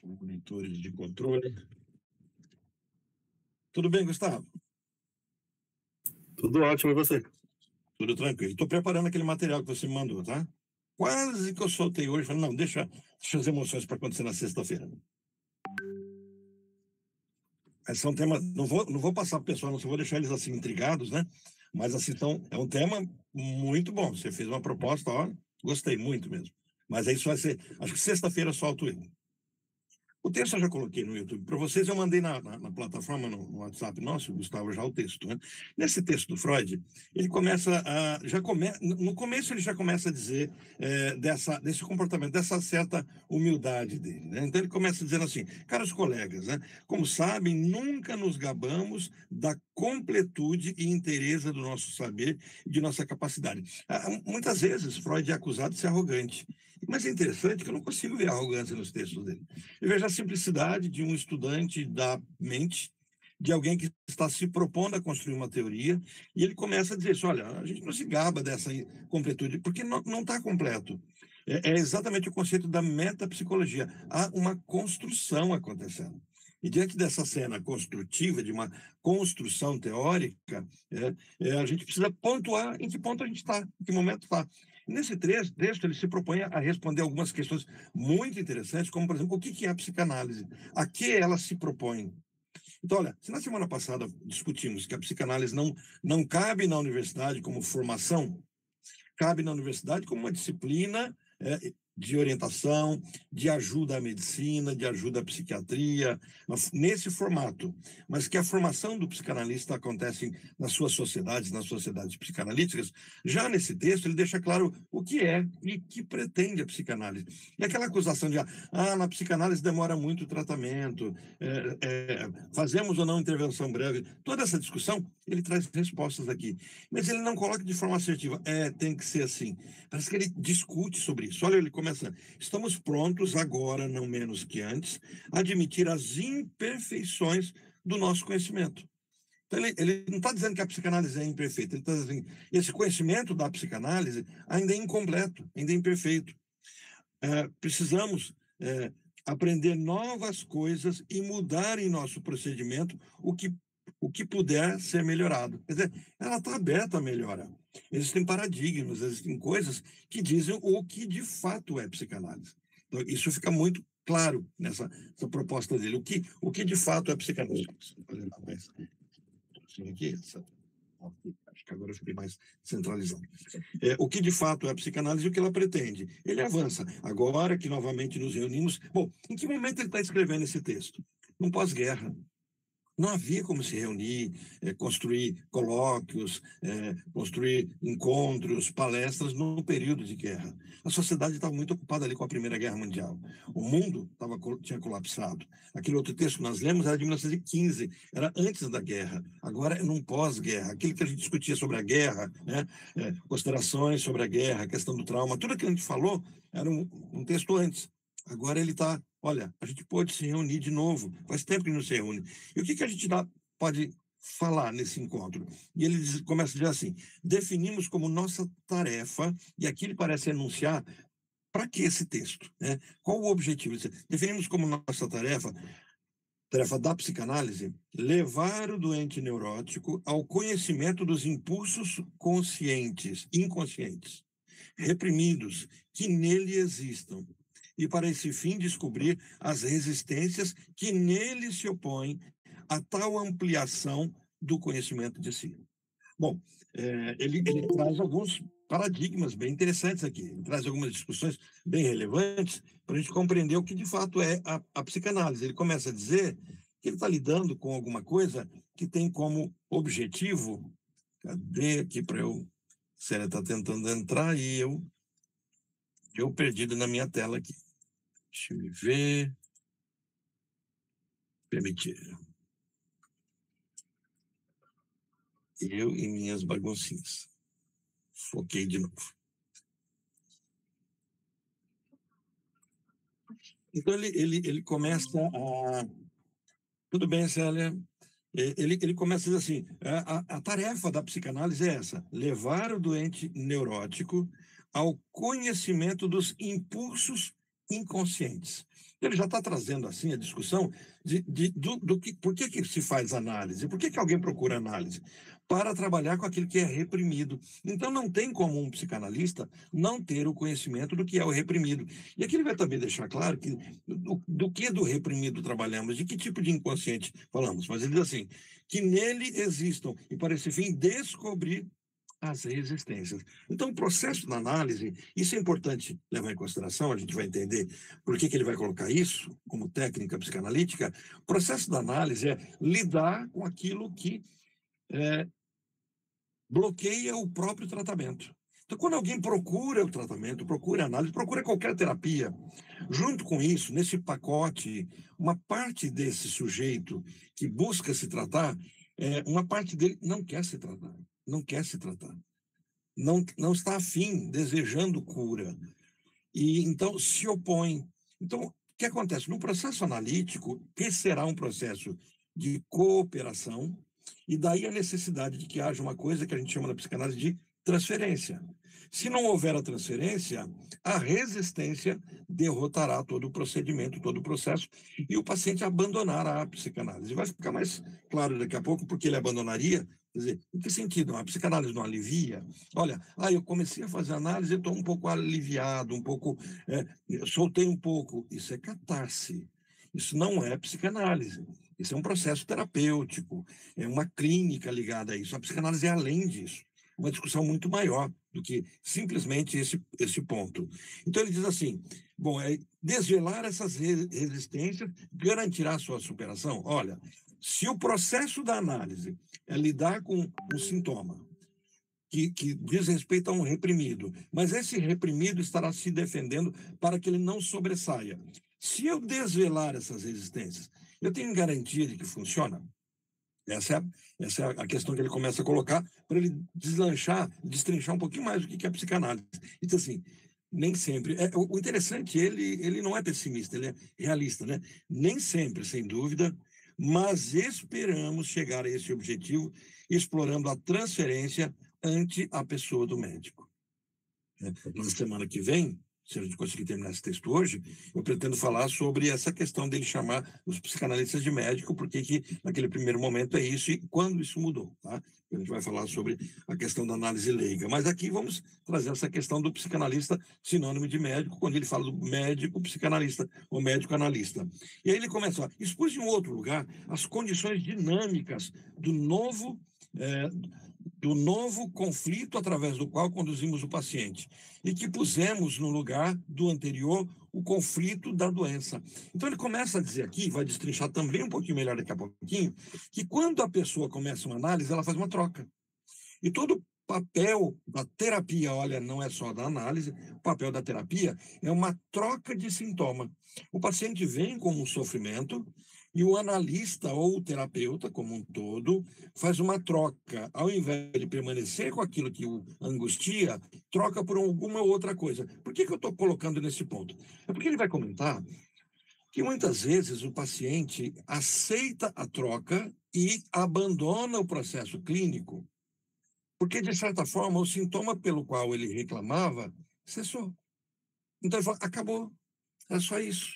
os monitores de controle. Tudo bem, Gustavo? Tudo ótimo, e você? Tudo tranquilo. Estou preparando aquele material que você me mandou, tá? Quase que eu soltei hoje. Falei, não, deixa as emoções para acontecer na sexta-feira. Esses são temas... Não vou passar para o pessoal, não vou deixar eles assim intrigados, né? Mas assim, é um tema muito bom. Você fez uma proposta, ó, gostei muito mesmo. Mas aí isso vai ser... Acho que sexta-feira eu solto ele. O texto eu já coloquei no YouTube para vocês, eu mandei na plataforma, no WhatsApp nosso, Gustavo, já o texto. Né? Nesse texto do Freud, ele começa no começo ele já começa a dizer desse comportamento, dessa certa humildade dele. Né? Então ele começa dizendo assim, caros colegas, né? Como sabem, nunca nos gabamos da completude e inteireza do nosso saber e de nossa capacidade. Muitas vezes Freud é acusado de ser arrogante, mas é interessante que eu não consigo ver arrogância nos textos dele. Eu vejo a simplicidade de um estudante da mente, de alguém que está se propondo a construir uma teoria, e ele começa a dizer isso, olha, a gente não se gaba dessa completude, porque não está completo. É exatamente o conceito da metapsicologia. Há uma construção acontecendo. E diante dessa cena construtiva, de uma construção teórica, a gente precisa pontuar em que ponto a gente está, em que momento está. Nesse texto, ele se propõe a responder algumas questões muito interessantes, como, por exemplo, o que é a psicanálise? A que ela se propõe? Então, olha, se na semana passada discutimos que a psicanálise não cabe na universidade como formação, cabe na universidade como uma disciplina de orientação, de ajuda à medicina, de ajuda à psiquiatria, nesse formato. Mas que a formação do psicanalista acontece nas sociedades psicanalíticas, já nesse texto ele deixa claro o que é e que pretende a psicanálise. E aquela acusação de, na psicanálise demora muito o tratamento, fazemos ou não intervenção breve, toda essa discussão, ele traz respostas aqui. Mas ele não coloca de forma assertiva, tem que ser assim. Parece que ele discute sobre isso. Olha, ele começa, estamos prontos agora, não menos que antes, a admitir as imperfeições do nosso conhecimento. Então, ele não está dizendo que a psicanálise é imperfeita, ele está dizendo que esse conhecimento da psicanálise ainda é incompleto, ainda é imperfeito. Precisamos aprender novas coisas e mudar em nosso procedimento o que puder ser melhorado. Quer dizer, ela está aberta a melhorar. Existem paradigmas, existem coisas que dizem o que de fato é psicanálise. Então, isso fica muito claro nessa proposta dele. O que de fato é psicanálise? Aqui, acho que agora eu fiquei mais centralizado. O que de fato é a psicanálise e o que ela pretende. Ele avança. Agora que novamente nos reunimos... Bom, em que momento ele está escrevendo esse texto? Num pós-guerra. Não havia como se reunir, construir colóquios, construir encontros, palestras no período de guerra. A sociedade estava muito ocupada ali com a Primeira Guerra Mundial. O mundo tinha colapsado. Aquele outro texto que nós lemos era de 1915, era antes da guerra. Agora é num pós-guerra. Aquilo que a gente discutia sobre a guerra, considerações sobre a guerra, a questão do trauma, tudo aquilo que a gente falou era um texto antes. Agora ele está... Olha, a gente pode se reunir de novo. Faz tempo que não se reúne. E o que a gente pode falar nesse encontro? E ele começa a dizer assim, definimos como nossa tarefa, e aqui ele parece enunciar, para que esse texto? Né? Qual o objetivo? Definimos como nossa tarefa da psicanálise, levar o doente neurótico ao conhecimento dos impulsos inconscientes, reprimidos, que nele existam, e para esse fim descobrir as resistências que nele se opõem a tal ampliação do conhecimento de si. Bom, ele traz alguns paradigmas bem interessantes aqui, ele traz algumas discussões bem relevantes para a gente compreender o que de fato é a psicanálise. Ele começa a dizer que ele está lidando com alguma coisa que tem como objetivo, cadê aqui para eu, se ela está tentando entrar e eu perdido na minha tela aqui. Deixa eu ver. Permitir. Eu e minhas baguncinhas. Foquei de novo. Então, ele começa a... Tudo bem, Célia? Ele começa a dizer assim, a tarefa da psicanálise é essa, levar o doente neurótico ao conhecimento dos impulsos inconscientes. Ele já está trazendo assim a discussão por que se faz análise, por que alguém procura análise? Para trabalhar com aquilo que é reprimido. Então não tem como um psicanalista não ter o conhecimento do que é o reprimido. E aqui ele vai também deixar claro que do que do reprimido trabalhamos, de que tipo de inconsciente falamos, mas ele diz assim, que nele existam, e para esse fim descobrir as resistências. Então, o processo da análise, isso é importante levar em consideração, a gente vai entender por que ele vai colocar isso como técnica psicanalítica. O processo da análise é lidar com aquilo que bloqueia o próprio tratamento. Então, quando alguém procura o tratamento, procura a análise, procura qualquer terapia, junto com isso, nesse pacote, uma parte desse sujeito que busca se tratar, uma parte dele não quer se tratar, não quer se tratar, não está afim, desejando cura, e então se opõe. Então, o que acontece? No processo analítico, que será um processo de cooperação, e daí a necessidade de que haja uma coisa que a gente chama na psicanálise de transferência. Se não houver a transferência, a resistência derrotará todo o procedimento, todo o processo, e o paciente abandonará a psicanálise. Vai ficar mais claro daqui a pouco porque ele abandonaria. Quer dizer, em que sentido? A psicanálise não alivia? Olha, eu comecei a fazer análise, estou um pouco aliviado, um pouco, soltei um pouco. Isso é catarse. Isso não é psicanálise. Isso é um processo terapêutico, é uma clínica ligada a isso. A psicanálise é além disso, uma discussão muito maior do que simplesmente esse ponto. Então ele diz assim, bom, desvelar essas resistências garantirá a sua superação. Olha, se o processo da análise é lidar com um sintoma que diz respeito a um reprimido, mas esse reprimido estará se defendendo para que ele não sobressaia. Se eu desvelar essas resistências, eu tenho garantia de que funciona? Essa é a questão que ele começa a colocar para ele destrinchar um pouquinho mais o que é a psicanálise. Então, assim, nem sempre. O interessante, ele não é pessimista, ele é realista, né? Nem sempre, sem dúvida, mas esperamos chegar a esse objetivo explorando a transferência ante a pessoa do médico. Na semana que vem, se a gente conseguir terminar esse texto hoje, eu pretendo falar sobre essa questão dele chamar os psicanalistas de médico, porque que naquele primeiro momento é isso e quando isso mudou, tá? A gente vai falar sobre a questão da análise leiga. Mas aqui vamos trazer essa questão do psicanalista sinônimo de médico, quando ele fala do médico psicanalista ou médico analista. E aí ele começa, expus em um outro lugar as condições dinâmicas do novo conflito através do qual conduzimos o paciente e que pusemos no lugar do anterior o conflito da doença. Então ele começa a dizer aqui, vai destrinchar também um pouquinho melhor daqui a pouquinho, que quando a pessoa começa uma análise, ela faz uma troca. E todo o papel da terapia, olha, não é só da análise, o papel da terapia é uma troca de sintoma. O paciente vem com um sofrimento e o analista ou o terapeuta, como um todo, faz uma troca. Ao invés de permanecer com aquilo que o angustia, troca por alguma outra coisa. Por que eu estou colocando nesse ponto? É porque ele vai comentar que muitas vezes o paciente aceita a troca e abandona o processo clínico, porque, de certa forma, o sintoma pelo qual ele reclamava cessou. Então ele fala, acabou, é só isso.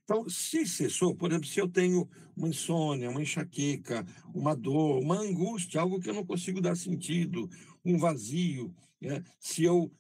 Então, se cessou, por exemplo, se eu tenho uma insônia, uma enxaqueca, uma dor, uma angústia, algo que eu não consigo dar sentido, um vazio, se eu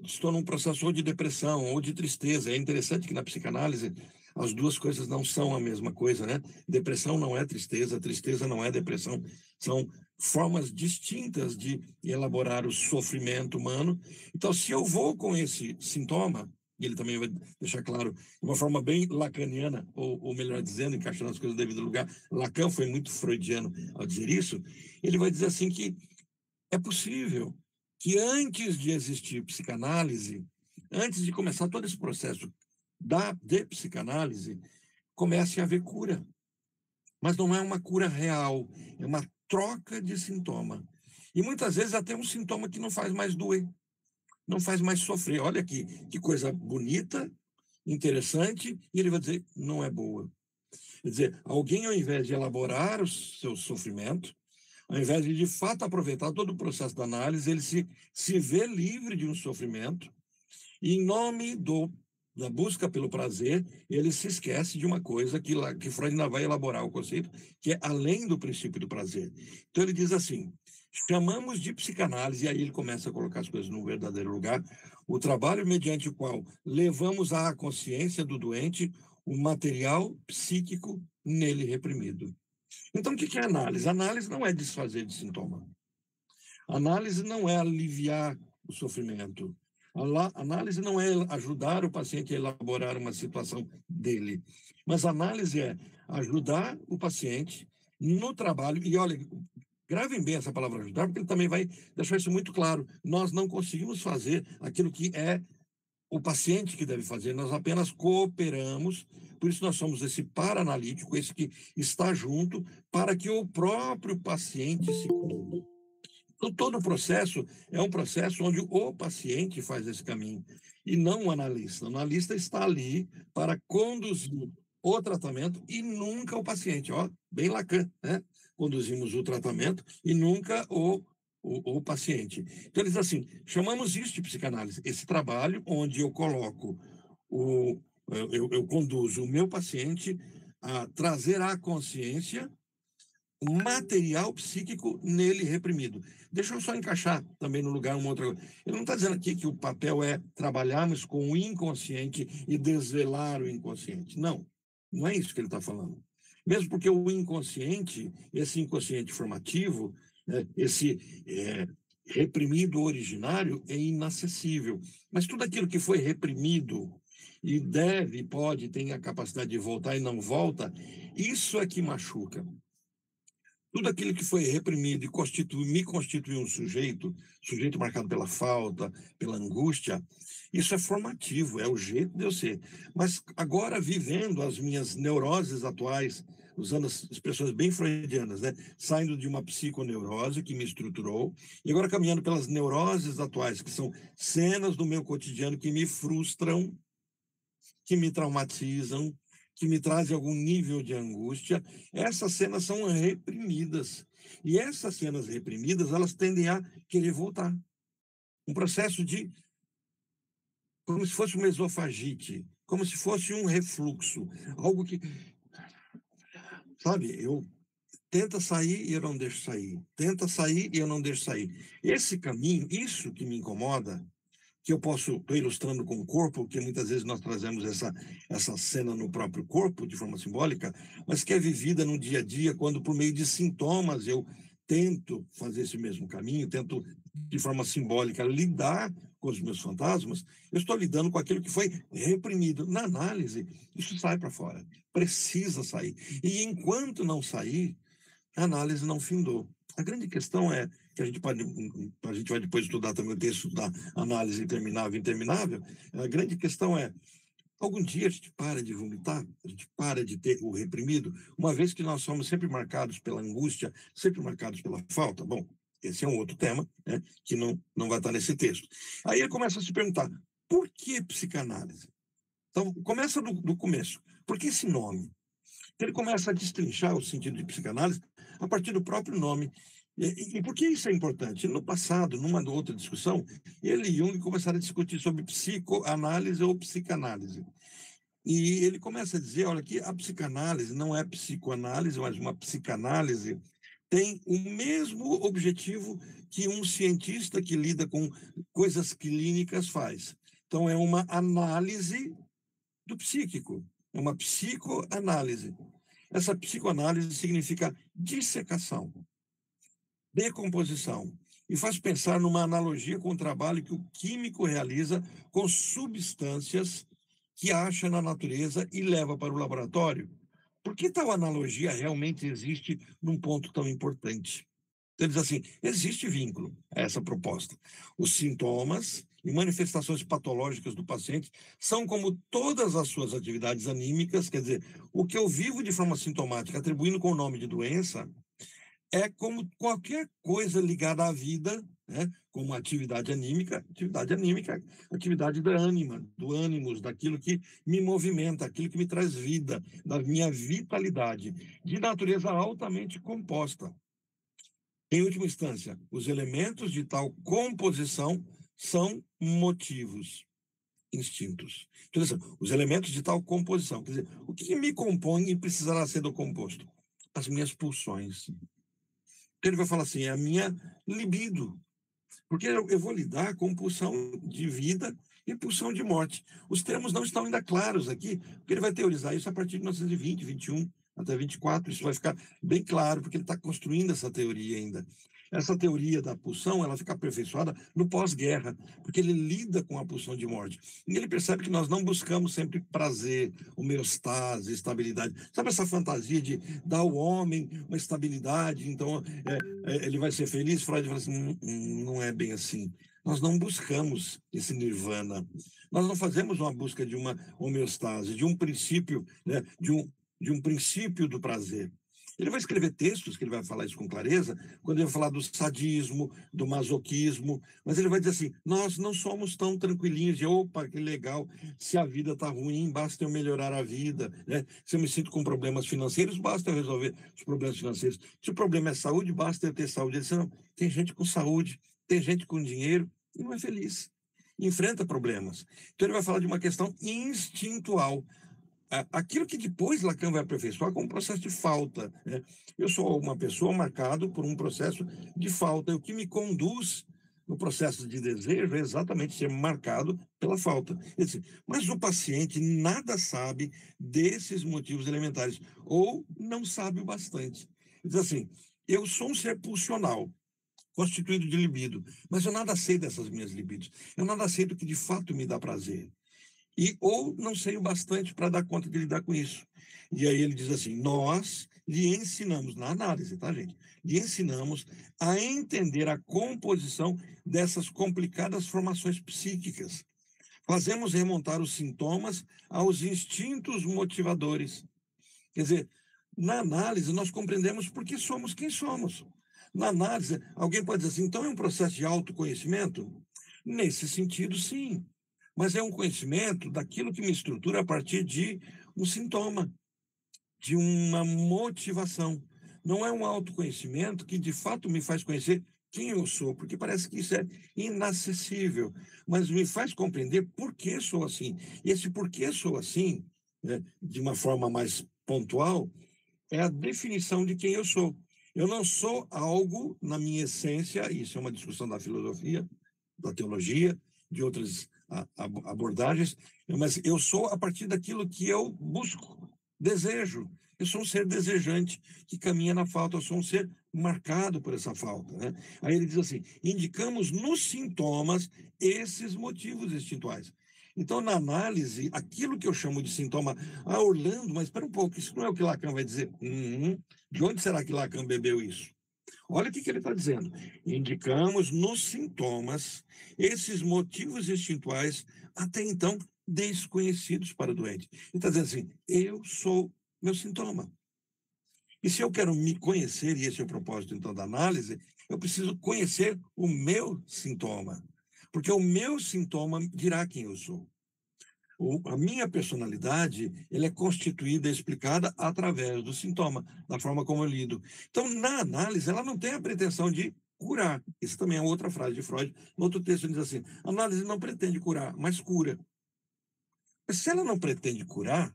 estou num processo ou de depressão ou de tristeza, é interessante que na psicanálise as duas coisas não são a mesma coisa, né? Depressão não é tristeza, tristeza não é depressão, são formas distintas de elaborar o sofrimento humano. Então, se eu vou com esse sintoma, e ele também vai deixar claro, de uma forma bem lacaniana, ou melhor dizendo, encaixando as coisas no devido lugar, Lacan foi muito freudiano ao dizer isso, ele vai dizer assim que é possível que antes de existir psicanálise, antes de começar todo esse processo de psicanálise, comece a haver cura. Mas não é uma cura real, é uma troca de sintoma. E muitas vezes até um sintoma que não faz mais doer, não faz mais sofrer. Olha aqui, que coisa bonita, interessante, e ele vai dizer, não é boa. Quer dizer, alguém, ao invés de elaborar o seu sofrimento, ao invés de fato aproveitar todo o processo da análise, ele se vê livre de um sofrimento, e em nome do, da terapia, da análise, ele da busca pelo prazer, ele se esquece de uma coisa que Freud ainda vai elaborar o conceito, que é além do princípio do prazer. Então ele diz assim, chamamos de psicanálise, e aí ele começa a colocar as coisas no verdadeiro lugar, o trabalho mediante o qual levamos à consciência do doente o material psíquico nele reprimido. Então, o que é análise? Análise não é desfazer de sintoma. Análise não é aliviar o sofrimento. Análise não é ajudar o paciente a elaborar uma situação dele. Mas análise é ajudar o paciente no trabalho. E olha, gravem bem essa palavra ajudar, porque ele também vai deixar isso muito claro. Nós não conseguimos fazer aquilo que é o paciente que deve fazer, nós apenas cooperamos, por isso nós somos esse para-analítico, esse que está junto, para que o próprio paciente se cure. Então, todo o processo é um processo onde o paciente faz esse caminho, e não o analista. O analista está ali para conduzir o tratamento e nunca o paciente. Ó, bem Lacan, né? Conduzimos o tratamento e nunca o paciente. Então, eles assim, chamamos isso de psicanálise, esse trabalho onde eu coloco, eu conduzo o meu paciente a trazer à consciência o material psíquico nele reprimido. Deixa eu só encaixar também no lugar uma outra coisa. Ele não está dizendo aqui que o papel é trabalharmos com o inconsciente e desvelar o inconsciente. Não, não é isso que ele está falando. Mesmo porque o inconsciente, esse inconsciente formativo, esse reprimido originário é inacessível. Mas tudo aquilo que foi reprimido e deve, pode, tem a capacidade de voltar e não volta, isso é que machuca. Tudo aquilo que foi reprimido e me constitui um sujeito marcado pela falta, pela angústia, isso é formativo, é o jeito de eu ser. Mas agora, vivendo as minhas neuroses atuais, usando as expressões bem freudianas, né? Saindo de uma psiconeurose que me estruturou, e agora caminhando pelas neuroses atuais, que são cenas do meu cotidiano que me frustram, que me traumatizam, que me trazem algum nível de angústia, essas cenas são reprimidas. E essas cenas reprimidas, elas tendem a querer voltar. Um processo de, como se fosse uma esofagite, como se fosse um refluxo, algo que, sabe, eu tenta sair e eu não deixo sair, tenta sair e eu não deixo sair. Esse caminho, isso que me incomoda, que eu estou ilustrando com o corpo, porque muitas vezes nós trazemos essa cena no próprio corpo, de forma simbólica, mas que é vivida no dia a dia, quando por meio de sintomas eu tento fazer esse mesmo caminho, tento de forma simbólica lidar com os meus fantasmas, eu estou lidando com aquilo que foi reprimido. Na análise, isso sai para fora, precisa sair. E enquanto não sair, a análise não findou. A grande questão é que a gente vai depois estudar também o texto da análise interminável e interminável. A grande questão é, algum dia a gente para de vomitar, a gente para de ter o reprimido, uma vez que nós somos sempre marcados pela angústia, sempre marcados pela falta. Bom, esse é um outro tema, né, que não vai estar nesse texto. Aí ele começa a se perguntar, por que psicanálise? Então, começa do começo. Por que esse nome? Ele começa a destrinchar o sentido de psicanálise a partir do próprio nome. E por que isso é importante? No passado, numa outra discussão, ele e Jung começaram a discutir sobre psicoanálise ou psicanálise. E ele começa a dizer, olha, que a psicanálise não é psicoanálise, mas uma psicanálise tem o mesmo objetivo que um cientista que lida com coisas clínicas faz. Então, é uma análise do psíquico, é uma psicoanálise. Essa psicoanálise significa dissecação, decomposição, e faz pensar numa analogia com o trabalho que o químico realiza com substâncias que acha na natureza e leva para o laboratório. Por que tal analogia realmente existe num ponto tão importante? Então, ele diz assim, existe vínculo a essa proposta. Os sintomas e manifestações patológicas do paciente são como todas as suas atividades anímicas, quer dizer, o que eu vivo de forma sintomática, atribuindo com o nome de doença, é como qualquer coisa ligada à vida, né? Como atividade anímica, atividade da ânima, do ânimos, daquilo que me movimenta, aquilo que me traz vida, da minha vitalidade, de natureza altamente composta. Em última instância, os elementos de tal composição são motivos. instintos. Então, assim, os elementos de tal composição. Quer dizer, o que me compõe e precisará ser do composto? As minhas pulsões. Então, ele vai falar assim, é a minha libido. Porque eu vou lidar com pulsão de vida e pulsão de morte. Os termos não estão ainda claros aqui, porque ele vai teorizar isso a partir de 1920, 21, até 24. Isso vai ficar bem claro, porque ele está construindo essa teoria ainda. Essa teoria da pulsão, ela fica aperfeiçoada no pós-guerra, porque ele lida com a pulsão de morte. E ele percebe que nós não buscamos sempre prazer, homeostase, estabilidade. Sabe essa fantasia de dar ao homem uma estabilidade, então ele vai ser feliz? Freud fala assim, não é bem assim. Nós não buscamos esse nirvana. Nós não fazemos uma busca de uma homeostase, de um princípio, né, de um princípio do prazer. Ele vai escrever textos, que ele vai falar isso com clareza, quando ele vai falar do sadismo, do masoquismo, mas ele vai dizer assim, nós não somos tão tranquilinhos de, opa, que legal, se a vida está ruim, basta eu melhorar a vida, né? Se eu me sinto com problemas financeiros, basta eu resolver os problemas financeiros. Se o problema é saúde, basta eu ter saúde. Ele disse, não, tem gente com saúde, tem gente com dinheiro e não é feliz. Enfrenta problemas. Então ele vai falar de uma questão instintual, aquilo que depois Lacan vai aperfeiçoar como processo de falta, né? Eu sou uma pessoa marcada por um processo de falta. O que me conduz no processo de desejo é exatamente ser marcado pela falta. Mas o paciente nada sabe desses motivos elementares, ou não sabe o bastante. Ele diz assim, eu sou um ser pulsional, constituído de libido, mas eu nada sei dessas minhas libidos. Eu nada sei do que de fato me dá prazer. Ou não sei o bastante para dar conta de lidar com isso. E aí ele diz assim, nós lhe ensinamos, na análise, tá, gente? Lhe ensinamos a entender a composição dessas complicadas formações psíquicas. Fazemos remontar os sintomas aos instintos motivadores. Quer dizer, na análise nós compreendemos por que somos quem somos. Na análise, alguém pode dizer assim, então é um processo de autoconhecimento? Nesse sentido, sim. Mas é um conhecimento daquilo que me estrutura a partir de um sintoma, de uma motivação. Não é um autoconhecimento que, de fato, me faz conhecer quem eu sou, porque parece que isso é inacessível, mas me faz compreender por que sou assim. E esse por que sou assim, né, de uma forma mais pontual, é a definição de quem eu sou. Eu não sou algo na minha essência, isso é uma discussão da filosofia, da teologia, de outras abordagens, mas eu sou a partir daquilo que eu busco, desejo. Eu sou um ser desejante que caminha na falta, eu sou um ser marcado por essa falta, né? Aí ele diz assim, indicamos nos sintomas esses motivos instintuais. Então, na análise, aquilo que eu chamo de sintoma, Orlando, mas espera um pouco, isso não é o que Lacan vai dizer. De onde será que Lacan bebeu isso? Olha o que ele está dizendo. Indicamos nos sintomas esses motivos instintuais até então desconhecidos para o doente. Ele está dizendo assim, eu sou meu sintoma. E se eu quero me conhecer, e esse é o propósito então da análise, eu preciso conhecer o meu sintoma. Porque o meu sintoma dirá quem eu sou. A minha personalidade ela é constituída e explicada através do sintoma, da forma como eu lido. Então, na análise, ela não tem a pretensão de curar. Isso também é outra frase de Freud. No outro texto ele diz assim, a análise não pretende curar, mas cura. Mas se ela não pretende curar,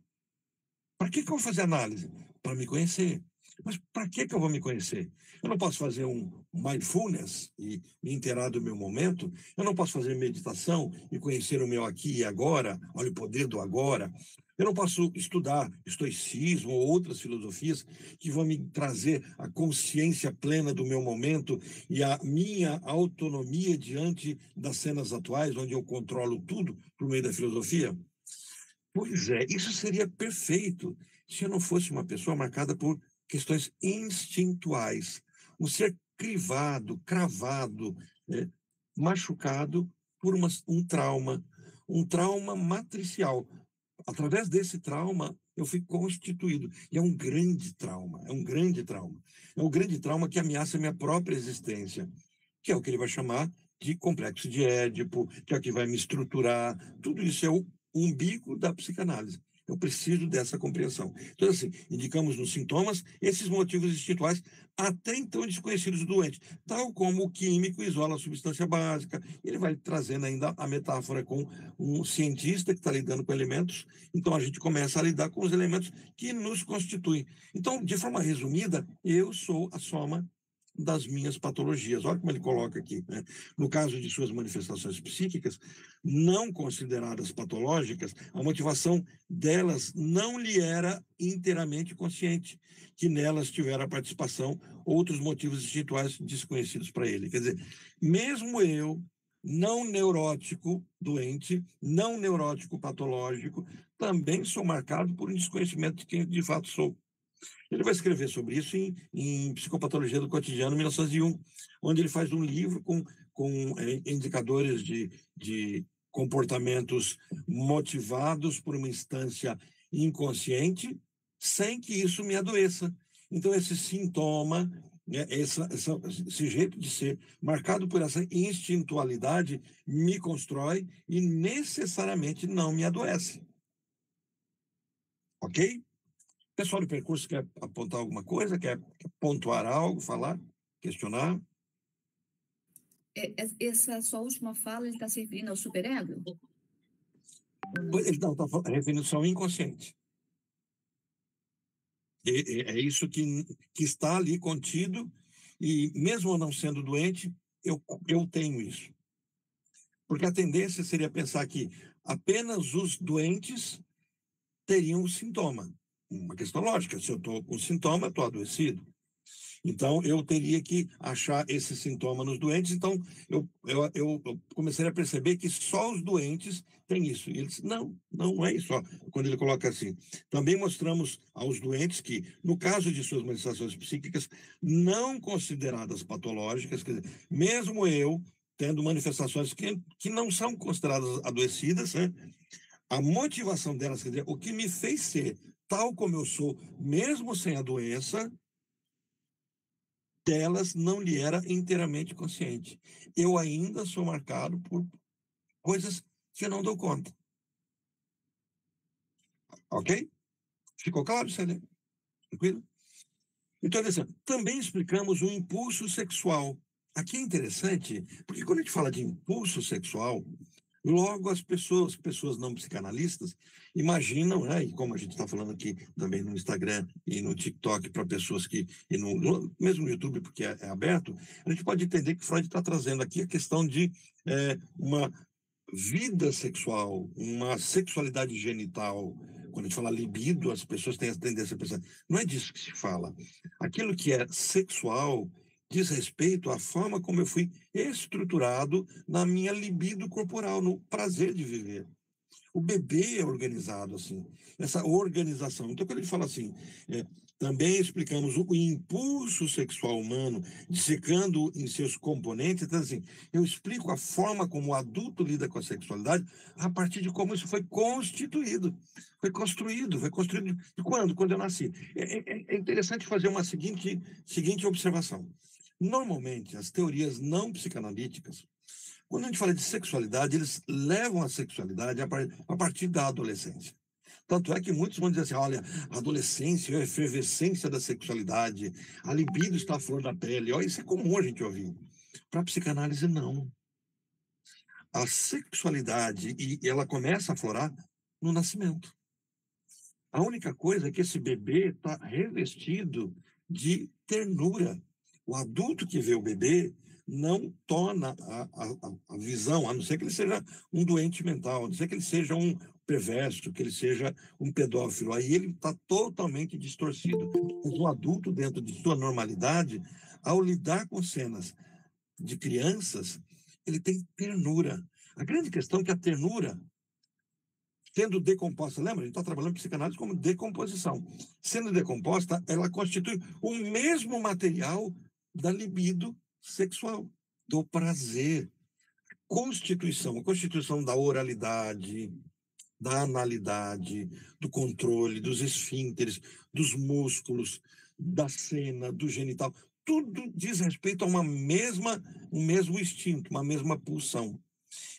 para que eu vou fazer análise? Para me conhecer. Mas para que eu vou me conhecer? Eu não posso fazer um mindfulness e me inteirar do meu momento. Eu não posso fazer meditação e conhecer o meu aqui e agora. Olha o poder do agora. Eu não posso estudar estoicismo ou outras filosofias que vão me trazer a consciência plena do meu momento e a minha autonomia diante das cenas atuais, onde eu controlo tudo por meio da filosofia. Pois é, isso seria perfeito se eu não fosse uma pessoa marcada por questões instintuais, um ser crivado, cravado, machucado por um trauma matricial. Através desse trauma, eu fui constituído. E é um grande trauma, é um grande trauma. É um grande trauma que ameaça a minha própria existência, que é o que ele vai chamar de complexo de Édipo, que é o que vai me estruturar. Tudo isso é o umbigo da psicanálise. Eu preciso dessa compreensão. Então, assim, indicamos nos sintomas esses motivos instintuais até então desconhecidos do doente, tal como o químico isola a substância básica. Ele vai trazendo ainda a metáfora com um cientista que está lidando com elementos, então a gente começa a lidar com os elementos que nos constituem. Então, de forma resumida, eu sou a soma das minhas patologias. Olha como ele coloca aqui, né? No caso de suas manifestações psíquicas, não consideradas patológicas, a motivação delas não lhe era inteiramente consciente, que nelas tivera participação outros motivos instintuais desconhecidos para ele. Quer dizer, mesmo eu, não neurótico doente, não neurótico patológico, também sou marcado por um desconhecimento de quem de fato sou. Ele vai escrever sobre isso em Psicopatologia do Cotidiano, 1901, onde ele faz um livro com indicadores de comportamentos motivados por uma instância inconsciente, sem que isso me adoeça. Então, esse sintoma, né, esse jeito de ser marcado por essa instintualidade me constrói e necessariamente não me adoece. Ok? Pessoal do percurso quer apontar alguma coisa? Quer pontuar algo, falar, questionar? Essa sua última fala, ele está se referindo ao superego? Ele não está referindo só ao inconsciente. É isso que está ali contido, e mesmo não sendo doente, eu tenho isso. Porque a tendência seria pensar que apenas os doentes teriam o sintoma. Uma questão lógica, se eu estou com sintoma, estou adoecido. Então, eu teria que achar esse sintoma nos doentes. Então, eu comecei a perceber que só os doentes têm isso. E ele disse, não é isso. Quando ele coloca assim, também mostramos aos doentes que, no caso de suas manifestações psíquicas, não consideradas patológicas, quer dizer, mesmo eu tendo manifestações que não são consideradas adoecidas, né? A motivação delas, quer dizer, o que me fez ser tal como eu sou, mesmo sem a doença, delas não lhe era inteiramente consciente. Eu ainda sou marcado por coisas que eu não dou conta. Ok? Ficou claro, Célia? Tranquilo? Então, assim, também explicamos o impulso sexual. Aqui é interessante, porque quando a gente fala de impulso sexual, logo as pessoas não psicanalistas, imaginam, né, e como a gente está falando aqui também no Instagram e no TikTok para pessoas que, mesmo no YouTube, porque é aberto, a gente pode entender que Freud está trazendo aqui a questão de uma vida sexual, uma sexualidade genital. Quando a gente fala libido, as pessoas têm a tendência a pensar, não é disso que se fala. Aquilo que é sexual diz respeito à forma como eu fui estruturado na minha libido corporal, no prazer de viver. O bebê é organizado assim, essa organização. Então, quando ele fala assim, também explicamos o impulso sexual humano, dissecando em seus componentes, então assim, eu explico a forma como o adulto lida com a sexualidade a partir de como isso foi constituído, foi construído de quando? Quando eu nasci. É interessante fazer uma seguinte observação. Normalmente, as teorias não psicanalíticas, quando a gente fala de sexualidade, eles levam a sexualidade a partir da adolescência. Tanto é que muitos vão dizer assim, olha, a adolescência, a efervescência da sexualidade, a libido está à flor da pele. Olha, isso é comum a gente ouvir. Para a psicanálise, não. A sexualidade, e ela começa a aflorar no nascimento. A única coisa é que esse bebê está revestido de ternura. O adulto que vê o bebê não torna a visão, a não ser que ele seja um doente mental, a não ser que ele seja um perverso, que ele seja um pedófilo. Aí ele está totalmente distorcido. Mas o adulto, dentro de sua normalidade, ao lidar com cenas de crianças, ele tem ternura. A grande questão é que a ternura, sendo decomposta, lembra? A gente está trabalhando psicanálise como decomposição. Sendo decomposta, ela constitui o mesmo material da libido sexual, do prazer. A constituição da oralidade, da analidade, do controle, dos esfínteres, dos músculos, da cena, do genital. Tudo diz respeito a um mesmo instinto, uma mesma pulsão.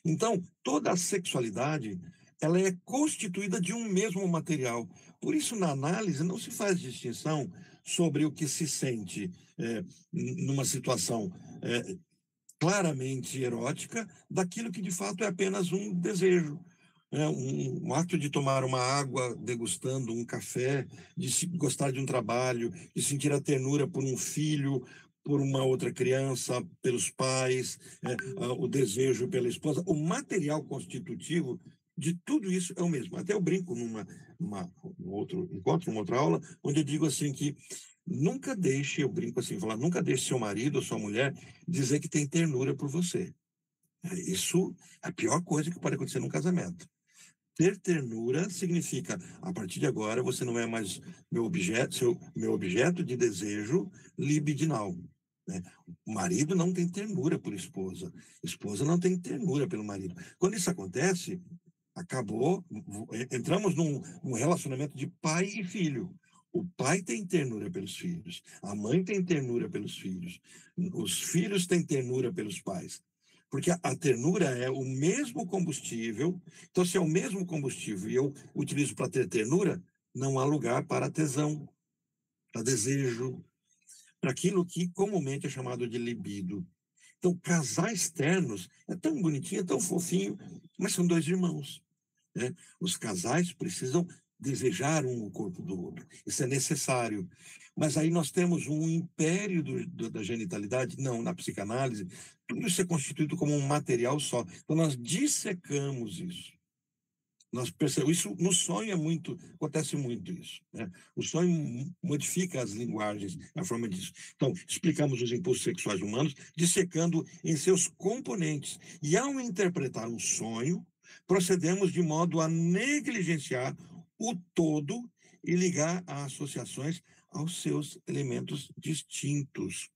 Então, toda a sexualidade ela é constituída de um mesmo material. Por isso, na análise, não se faz distinção sobre o que se sente numa situação claramente erótica daquilo que, de fato, é apenas um desejo. Um ato de tomar uma água degustando um café, de gostar de um trabalho, de sentir a ternura por um filho, por uma outra criança, pelos pais, o desejo pela esposa. O material constitutivo de tudo isso é o mesmo. Até eu brinco num outro encontro, numa outra aula, onde eu digo assim que nunca deixe, eu brinco assim, falar, nunca deixe seu marido ou sua mulher dizer que tem ternura por você. Isso é a pior coisa que pode acontecer num casamento. Ter ternura significa, a partir de agora, você não é mais meu objeto de desejo libidinal. Né? O marido não tem ternura por esposa. Esposa não tem ternura pelo marido. Quando isso acontece, acabou, entramos num relacionamento de pai e filho. O pai tem ternura pelos filhos, a mãe tem ternura pelos filhos, os filhos têm ternura pelos pais. Porque a ternura é o mesmo combustível. Então, se é o mesmo combustível e eu utilizo para ter ternura, não há lugar para tesão, para desejo, para aquilo que comumente é chamado de libido. Então, casais ternos é tão bonitinho, é tão fofinho, mas são dois irmãos. Né? Os casais precisam desejar um o corpo do outro. Isso é necessário. Mas aí nós temos um império da genitalidade. Não, na psicanálise, tudo isso é constituído como um material só. Então nós dissecamos isso. Nós percebemos isso no sonho, acontece muito isso. Né? O sonho modifica as linguagens, a forma disso. Então, explicamos os impulsos sexuais humanos, dissecando em seus componentes. E ao interpretar um sonho, procedemos de modo a negligenciar o todo e ligar as associações aos seus elementos distintos.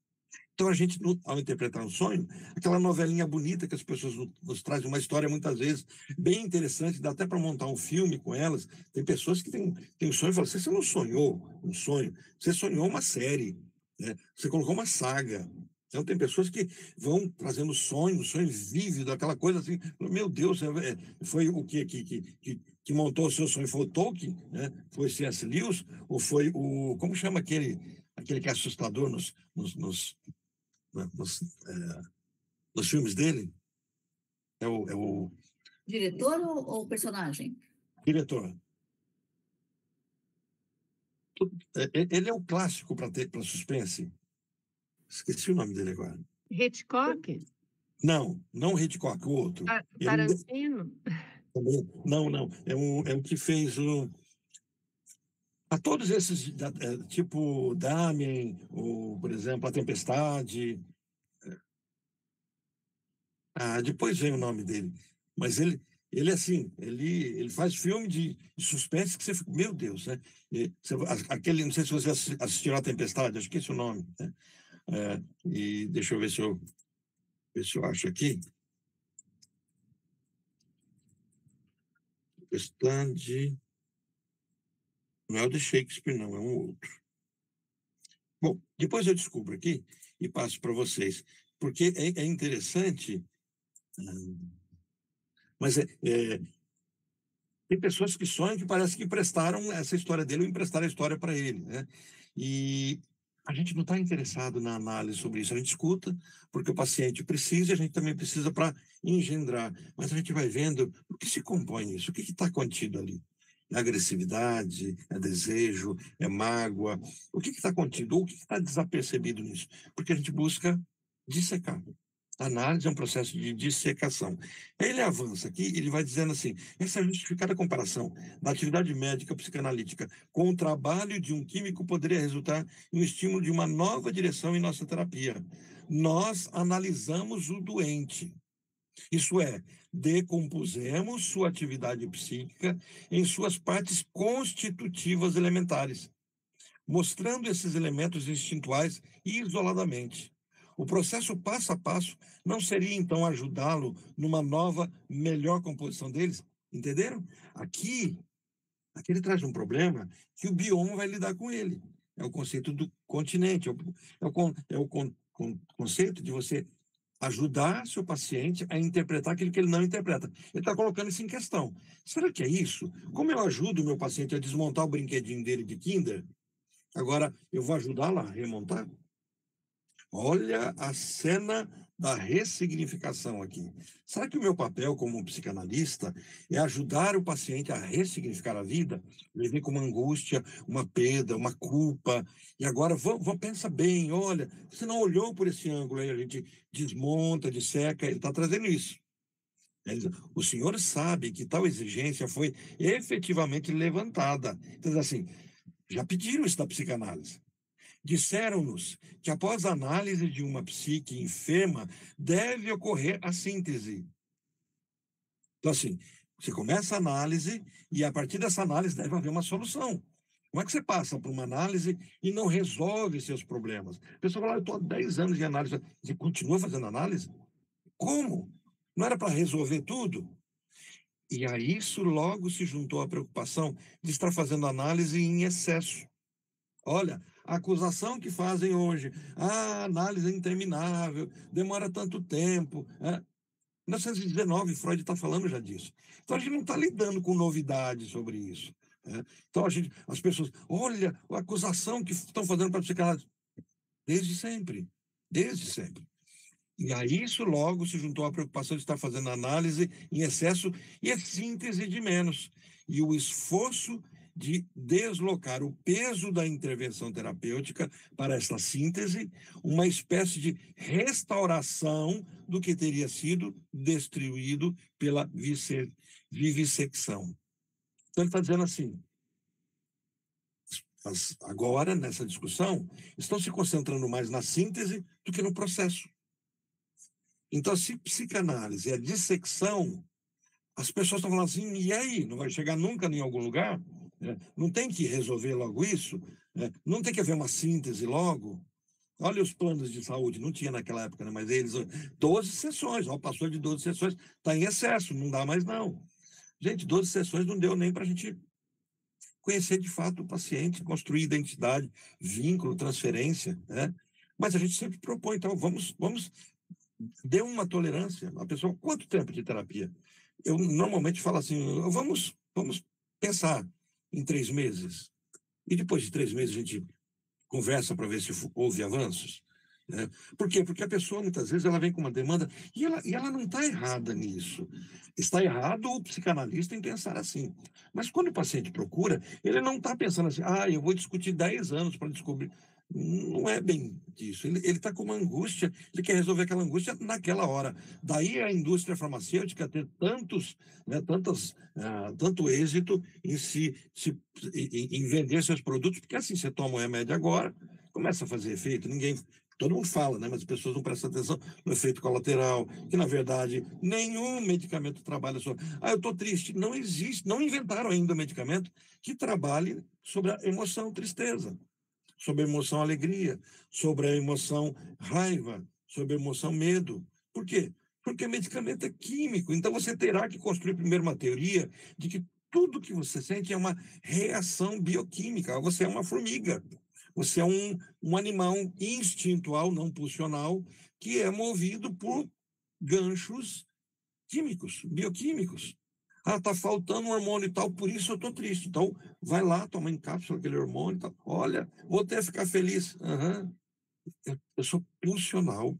Então, a gente, ao interpretar um sonho, aquela novelinha bonita que as pessoas nos trazem, uma história muitas vezes bem interessante, dá até para montar um filme com elas. Tem pessoas que têm um sonho e falam, você não sonhou um sonho, você sonhou uma série, né? Você colocou uma saga. Então, tem pessoas que vão trazendo sonho vívido, aquela coisa assim, meu Deus, foi o que montou o seu sonho? Foi o Tolkien, né? Foi C.S. Lewis, ou foi como chama aquele que é assustador nos filmes dele? É o Diretor ou personagem? diretor. Ele é o clássico para suspense. Esqueci o nome dele agora. Hitchcock? Não Hitchcock, o outro. Tarantino? Não. É um que fez a todos esses, tipo Damien, ou, por exemplo, A Tempestade. Depois vem o nome dele. Mas ele assim, ele faz filme de suspense que você fica, meu Deus, né? Aquele, não sei se você assistiu A Tempestade, acho que esse é o nome, né? E deixa eu ver se eu acho aqui. Tempestade. Não é o de Shakespeare, não, é um outro. Bom, depois eu descubro aqui e passo para vocês, porque é interessante, mas tem pessoas que sonham que parece que emprestaram essa história dele ou emprestaram a história para ele, né? E a gente não está interessado na análise sobre isso, a gente escuta porque o paciente precisa e a gente também precisa para engendrar, mas a gente vai vendo o que se compõe isso, o que está contido ali. É agressividade, é desejo, é mágoa, o que está contido, ou o que está desapercebido nisso, porque a gente busca dissecar. A análise é um processo de dissecação. Aí ele avança aqui, ele vai dizendo assim, essa é a justificada comparação da atividade médica psicanalítica com o trabalho de um químico poderia resultar em um estímulo de uma nova direção em nossa terapia. Nós analisamos o doente. Isso é, decompusemos sua atividade psíquica em suas partes constitutivas elementares, mostrando esses elementos instintuais isoladamente. O processo passo a passo não seria, então, ajudá-lo numa nova, melhor composição deles? Entenderam? Aqui ele traz um problema que o Bion vai lidar com ele. É o conceito do continente, é o conceito de você ajudar seu paciente a interpretar aquilo que ele não interpreta. Ele está colocando isso em questão. Será que é isso? Como eu ajudo o meu paciente a desmontar o brinquedinho dele de Kinder, agora eu vou ajudá-lo a remontar? Olha a cena da ressignificação aqui. Será que o meu papel como psicanalista é ajudar o paciente a ressignificar a vida? Ele vem com uma angústia, uma perda, uma culpa, e agora vamos pensa bem, olha, você não olhou por esse ângulo aí, a gente desmonta, disseca, ele está trazendo isso. O senhor sabe que tal exigência foi efetivamente levantada. Então, assim, já pediram isso da psicanálise. Disseram-nos que após a análise de uma psique enferma, deve ocorrer a síntese. Então, assim, você começa a análise e a partir dessa análise deve haver uma solução. Como é que você passa por uma análise e não resolve seus problemas? A pessoa fala, eu estou há 10 anos de análise, você continua fazendo análise? Como? Não era para resolver tudo? E a isso logo se juntou a preocupação de estar fazendo análise em excesso. Olha, a acusação que fazem hoje, a análise é interminável, demora tanto tempo. 1919, Freud está falando já disso. Então, a gente não está lidando com novidades sobre isso. Então, as pessoas, olha, a acusação que estão fazendo para a psicanálise, desde sempre. E a isso logo se juntou a preocupação de estar fazendo análise em excesso e a síntese de menos. E o esforço de deslocar o peso da intervenção terapêutica para essa síntese, uma espécie de restauração do que teria sido destruído pela vivissecção. Então, ele está dizendo assim, agora, nessa discussão, estão se concentrando mais na síntese do que no processo. Então, se psicanálise é dissecção, as pessoas estão falando assim, e aí? Não vai chegar nunca em algum lugar? Não tem que resolver logo isso? Não tem que haver uma síntese logo? Olha os planos de saúde, não tinha naquela época, né? Mas eles, 12 sessões, passou de 12 sessões, está em excesso, não dá mais não. Gente, 12 sessões não deu nem para a gente conhecer de fato o paciente, construir identidade, vínculo, transferência, né? Mas a gente sempre propõe, então, vamos dê uma tolerância. A pessoa, quanto tempo de terapia? Eu normalmente falo assim, vamos pensar em 3 meses. E depois de 3 meses a gente conversa para ver se houve avanços. Né? Por quê? Porque a pessoa, muitas vezes, ela vem com uma demanda e ela não está errada nisso. Está errado o psicanalista em pensar assim. Mas quando o paciente procura, ele não está pensando assim, eu vou discutir 10 anos para descobrir. Não é bem isso. Ele está com uma angústia, ele quer resolver aquela angústia naquela hora. Daí a indústria farmacêutica ter tanto êxito em vender seus produtos, porque assim, você toma o remédio agora, começa a fazer efeito, todo mundo fala, né? Mas as pessoas não prestam atenção no efeito colateral, que na verdade nenhum medicamento trabalha sobre. Eu estou triste. Não existe, não inventaram ainda um medicamento que trabalhe sobre a emoção tristeza, sobre a emoção alegria, sobre a emoção raiva, sobre a emoção medo. Por quê? Porque medicamento é químico, então você terá que construir primeiro uma teoria de que tudo que você sente é uma reação bioquímica. Você é uma formiga, você é um animal instintual, não pulsional, que é movido por ganchos químicos, bioquímicos. Está faltando um hormônio e tal, por isso eu estou triste. Então, vai lá, toma em cápsula aquele hormônio e tal. Olha, vou até ficar feliz. Eu sou pulsional.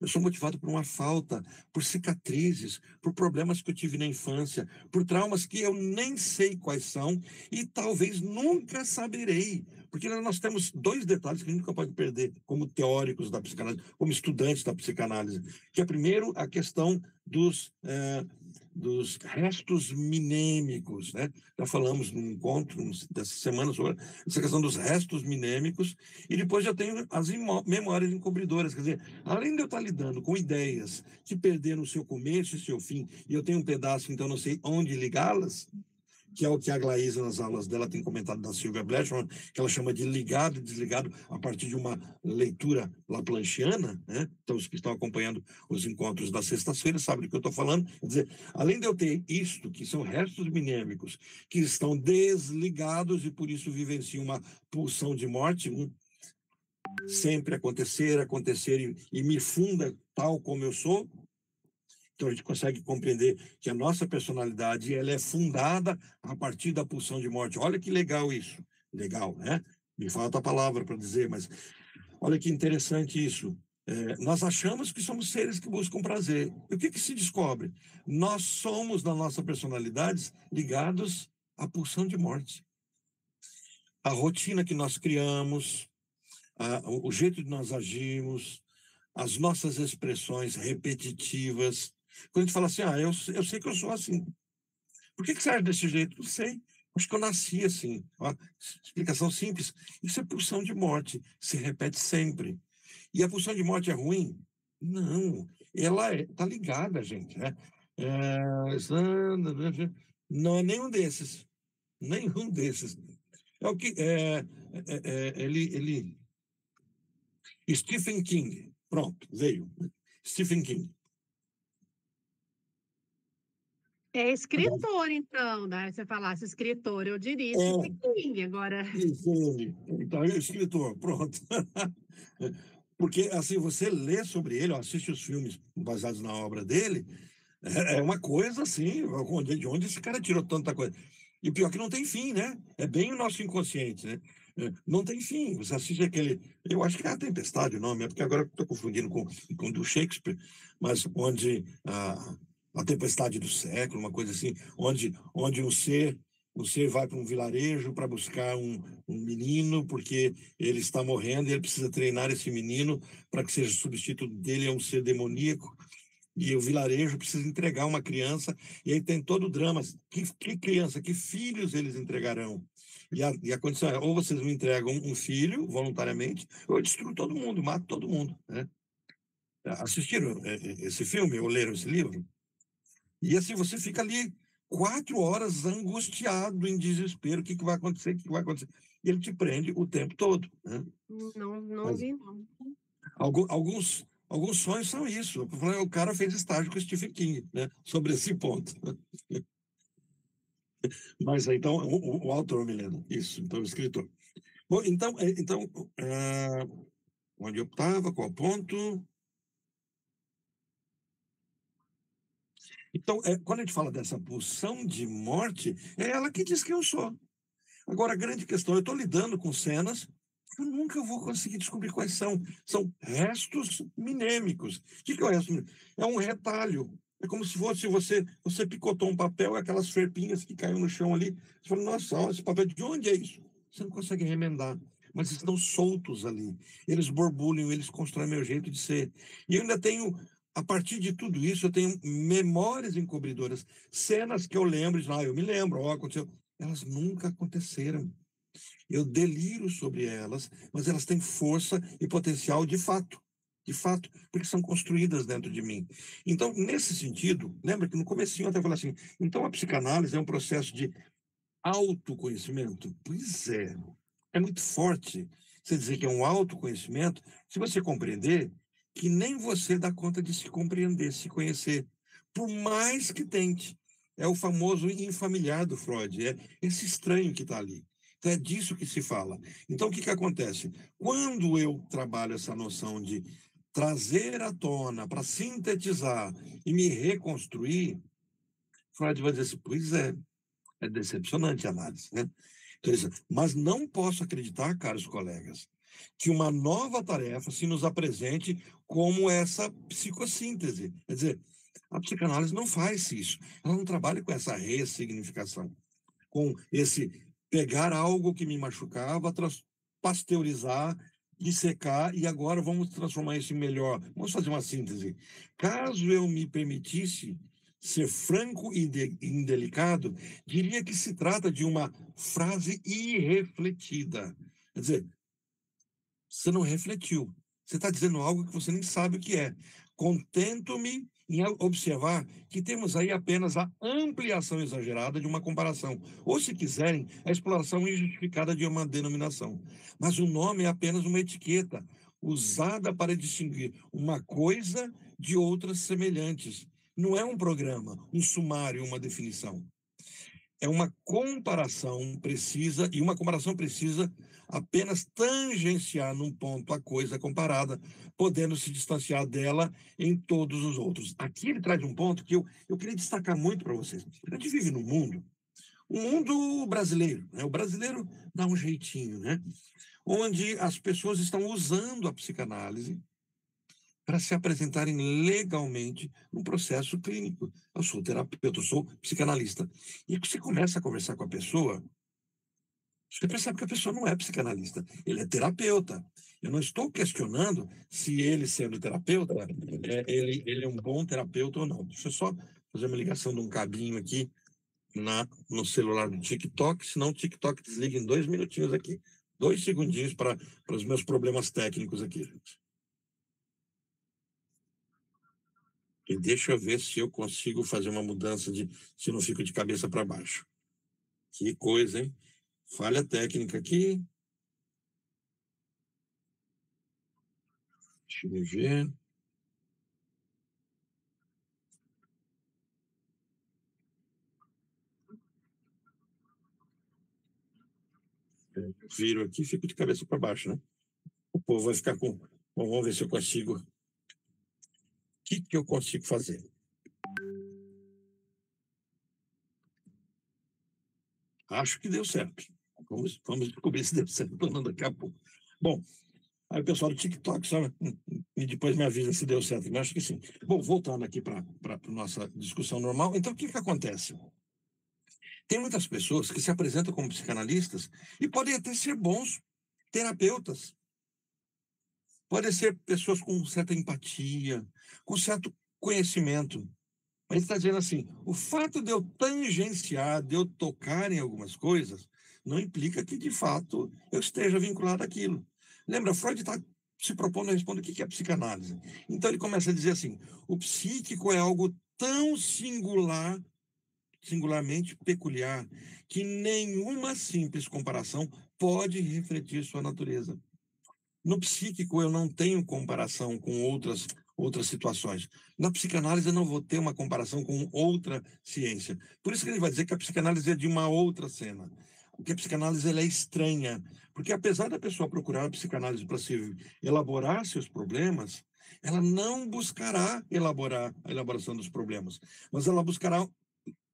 Eu sou motivado por uma falta, por cicatrizes, por problemas que eu tive na infância, por traumas que eu nem sei quais são e talvez nunca saberei. Porque nós temos 2 detalhes que a gente nunca pode perder como teóricos da psicanálise, como estudantes da psicanálise. Que é, primeiro, a questão dos restos minêmicos, né? Já falamos num encontro dessa semana sobre essa questão dos restos minêmicos, e depois já tenho as memórias encobridoras, quer dizer, além de eu estar lidando com ideias que perderam o seu começo e seu fim, e eu tenho um pedaço, então não sei onde ligá-las, que é o que a Glaísa, nas aulas dela, tem comentado da Sylvia Blechman, que ela chama de ligado e desligado a partir de uma leitura laplanchiana, né? Então, os que estão acompanhando os encontros das sextas-feiras sabem do que eu estou falando. Quer dizer, além de eu ter isto, que são restos minêmicos, que estão desligados e por isso vivenciam uma pulsão de morte, sempre acontecer e me funda tal como eu sou. Então a gente consegue compreender que a nossa personalidade ela é fundada a partir da pulsão de morte. Olha que legal isso. Legal, né? Me falta a palavra para dizer, mas olha que interessante isso. Nós achamos que somos seres que buscam prazer. E o que que se descobre? Nós somos, na nossa personalidade, ligados à pulsão de morte. A rotina que nós criamos, o jeito de nós agimos, as nossas expressões repetitivas. Quando a gente fala assim, eu sei que eu sou assim. Por que você age desse jeito? Não sei. Acho que eu nasci assim. Ó, explicação simples. Isso é pulsão de morte. Se repete sempre. E a pulsão de morte é ruim? Não. Ela está ligada, gente. Né? Não é nenhum desses. Nenhum desses. É o que Stephen King. Pronto, veio. Stephen King. É escritor, então, né? Se você falasse escritor, eu diria Stephen King. Agora, Isso, então, é escritor, pronto. Porque, assim, você lê sobre ele, assiste os filmes baseados na obra dele, é uma coisa, assim, de onde esse cara tirou tanta coisa. E pior que não tem fim, né? É bem o nosso inconsciente, né? Não tem fim. Você assiste aquele... Eu acho que é a Tempestade o nome, é porque agora estou confundindo com o do Shakespeare, mas onde a Tempestade do Século, uma coisa assim, onde o ser vai para um vilarejo para buscar um menino, porque ele está morrendo e ele precisa treinar esse menino para que seja substituto dele, é um ser demoníaco. E o vilarejo precisa entregar uma criança, e aí tem todo o drama. Que criança, que filhos eles entregarão? E a condição é, ou vocês me entregam um filho, voluntariamente, ou eu destruo todo mundo, mato todo mundo. Né? Assistiram esse filme, ou leram esse livro? E assim, você fica ali 4 horas angustiado, em desespero, o que vai acontecer, o que vai acontecer? E ele te prende o tempo todo. Né? não vi, não. Alguns sonhos são isso. O cara fez estágio com o Stephen King, né, sobre esse ponto. Mas então, o autor, me lembro. Isso, então, o escritor. Bom, então onde eu estava, qual ponto? Então, quando a gente fala dessa pulsão de morte, é ela que diz quem eu sou. Agora, a grande questão, eu estou lidando com cenas que eu nunca vou conseguir descobrir quais são. São restos minêmicos. O que é o resto minêmico? É um retalho. É como se fosse você picotou um papel, aquelas ferpinhas que caíram no chão ali. Você fala, nossa, olha, esse papel, de onde é isso? Você não consegue remendar. Mas estão soltos ali. Eles borbulham, eles constroem meu jeito de ser. E eu ainda tenho, a partir de tudo isso, eu tenho memórias encobridoras. Cenas que eu lembro, eu me lembro, aconteceu. Elas nunca aconteceram. Eu deliro sobre elas, mas elas têm força e potencial de fato, porque são construídas dentro de mim. Então, nesse sentido, lembra que no comecinho eu até falei assim, então a psicanálise é um processo de autoconhecimento? Pois é muito forte você dizer que é um autoconhecimento, se você compreender que nem você dá conta de se compreender, se conhecer, por mais que tente. É o famoso infamiliar do Freud, é esse estranho que está ali. Então, é disso que se fala. Então, o que, que acontece? Quando eu trabalho essa noção de trazer à tona, para sintetizar e me reconstruir, Freud vai dizer assim, pois é decepcionante a análise, né? Então, mas não posso acreditar, caros colegas, que uma nova tarefa se nos apresente como essa psicossíntese. Quer dizer, a psicanálise não faz isso. Ela não trabalha com essa ressignificação, com esse pegar algo que me machucava, pasteurizar, dissecar, e agora vamos transformar isso em melhor. Vamos fazer uma síntese. Caso eu me permitisse ser franco e indelicado, diria que se trata de uma frase irrefletida. Quer dizer, você não refletiu. Você está dizendo algo que você nem sabe o que é. Contento-me em observar que temos aí apenas a ampliação exagerada de uma comparação, ou, se quiserem, a exploração injustificada de uma denominação. Mas o nome é apenas uma etiqueta, usada para distinguir uma coisa de outras semelhantes. Não é um programa, um sumário, uma definição. é uma comparação precisa, e uma comparação precisa apenas tangenciar num ponto a coisa comparada, podendo se distanciar dela em todos os outros. Aqui ele traz um ponto que eu queria destacar muito para vocês. A gente vive num mundo, um mundo brasileiro, né? O brasileiro dá um jeitinho, né? Onde as pessoas estão usando a psicanálise para se apresentarem legalmente no processo clínico. Eu sou terapeuta, eu sou psicanalista. E você começa a conversar com a pessoa, você percebe que a pessoa não é psicanalista, ele é terapeuta. Eu não estou questionando se ele, sendo terapeuta, ele é um bom terapeuta ou não. Deixa eu só fazer uma ligação de um cabinho aqui no celular do TikTok, senão o TikTok desliga em 2 minutinhos aqui. 2 segundinhos para os meus problemas técnicos aqui, gente. E deixa eu ver se eu consigo fazer uma mudança se não fico de cabeça para baixo. Que coisa, hein? Falha técnica aqui. Deixa eu ver. Viro aqui e fico de cabeça para baixo, né? O povo vai ficar com... Bom, vamos ver se eu consigo... O que eu consigo fazer? Acho que deu certo. Vamos descobrir se deu certo daqui a pouco. Bom, aí o pessoal do TikTok só e depois me avisa se deu certo. Eu acho que sim. Bom, voltando aqui para a nossa discussão normal. Então, o que acontece? Tem muitas pessoas que se apresentam como psicanalistas e podem até ser bons terapeutas. Podem ser pessoas com certa empatia, com certo conhecimento. Mas ele está dizendo assim, o fato de eu tangenciar, de eu tocar em algumas coisas, não implica que, de fato, eu esteja vinculado àquilo. Lembra, Freud está se propondo a responder o que é psicanálise. Então ele começa a dizer assim, o psíquico é algo tão singularmente peculiar, que nenhuma simples comparação pode refletir sua natureza. No psíquico, eu não tenho comparação com outras situações. Na psicanálise, eu não vou ter uma comparação com outra ciência. Por isso que ele vai dizer que a psicanálise é de uma outra cena. Porque a psicanálise ela é estranha. Porque apesar da pessoa procurar a psicanálise para se elaborar seus problemas, ela não buscará elaborar a elaboração dos problemas, mas ela buscará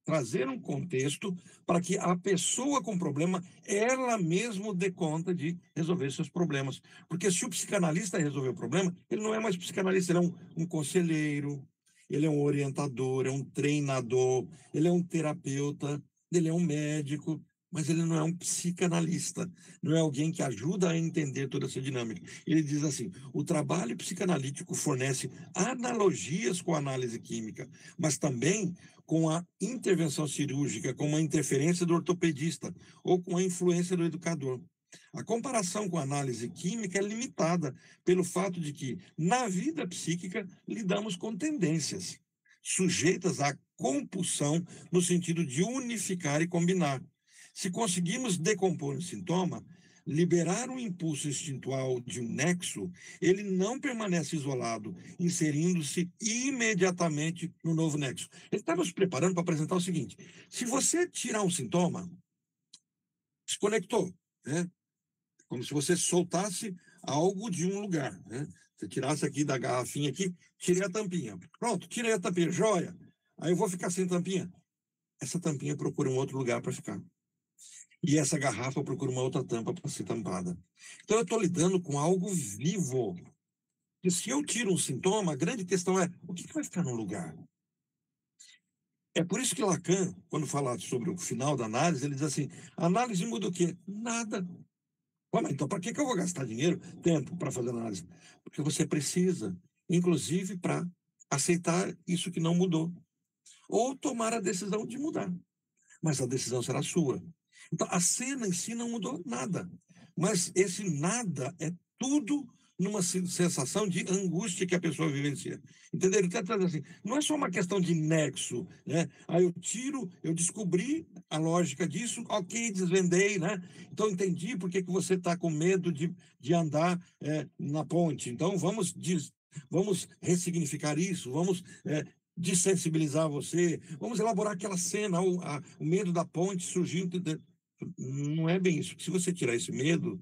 trazer um contexto para que a pessoa com problema, ela mesma dê conta de resolver seus problemas. Porque se o psicanalista resolver o problema, ele não é mais psicanalista, ele é um conselheiro, ele é um orientador, é um treinador, ele é um terapeuta, ele é um médico, mas ele não é um psicanalista, não é alguém que ajuda a entender toda essa dinâmica. Ele diz assim, o trabalho psicanalítico fornece analogias com a análise química, mas também com a intervenção cirúrgica, com a interferência do ortopedista ou com a influência do educador. A comparação com a análise química é limitada pelo fato de que, na vida psíquica, lidamos com tendências, sujeitas à compulsão no sentido de unificar e combinar. Se conseguimos decompor um sintoma, liberar um impulso instintual de um nexo, ele não permanece isolado, inserindo-se imediatamente no novo nexo. Ele estava se preparando para apresentar o seguinte, se você tirar um sintoma, desconectou, né? Como se você soltasse algo de um lugar, né? Você tirasse aqui da garrafinha aqui, tirei a tampinha. Pronto, tirei a tampinha, joia. Aí eu vou ficar sem tampinha. Essa tampinha procura um outro lugar para ficar. E essa garrafa procura uma outra tampa para ser tampada. Então, eu estou lidando com algo vivo. E se eu tiro um sintoma, a grande questão é, o que vai ficar no lugar? É por isso que Lacan, quando fala sobre o final da análise, ele diz assim, a análise muda o quê? Nada. Mas então, para que eu vou gastar dinheiro, tempo para fazer análise? Porque você precisa, inclusive, para aceitar isso que não mudou. Ou tomar a decisão de mudar. Mas a decisão será sua. Então, a cena em si não mudou nada. Mas esse nada é tudo numa sensação de angústia que a pessoa vivencia. Entendeu? Ele está trazendo assim, não é só uma questão de nexo, né? Aí eu descobri a lógica disso, ok, desvendei, né? Então, entendi por que você está com medo de andar na ponte. Então, vamos ressignificar isso, vamos desensibilizar você, vamos elaborar aquela cena, o medo da ponte surgindo. Não é bem isso. Se você tirar esse medo,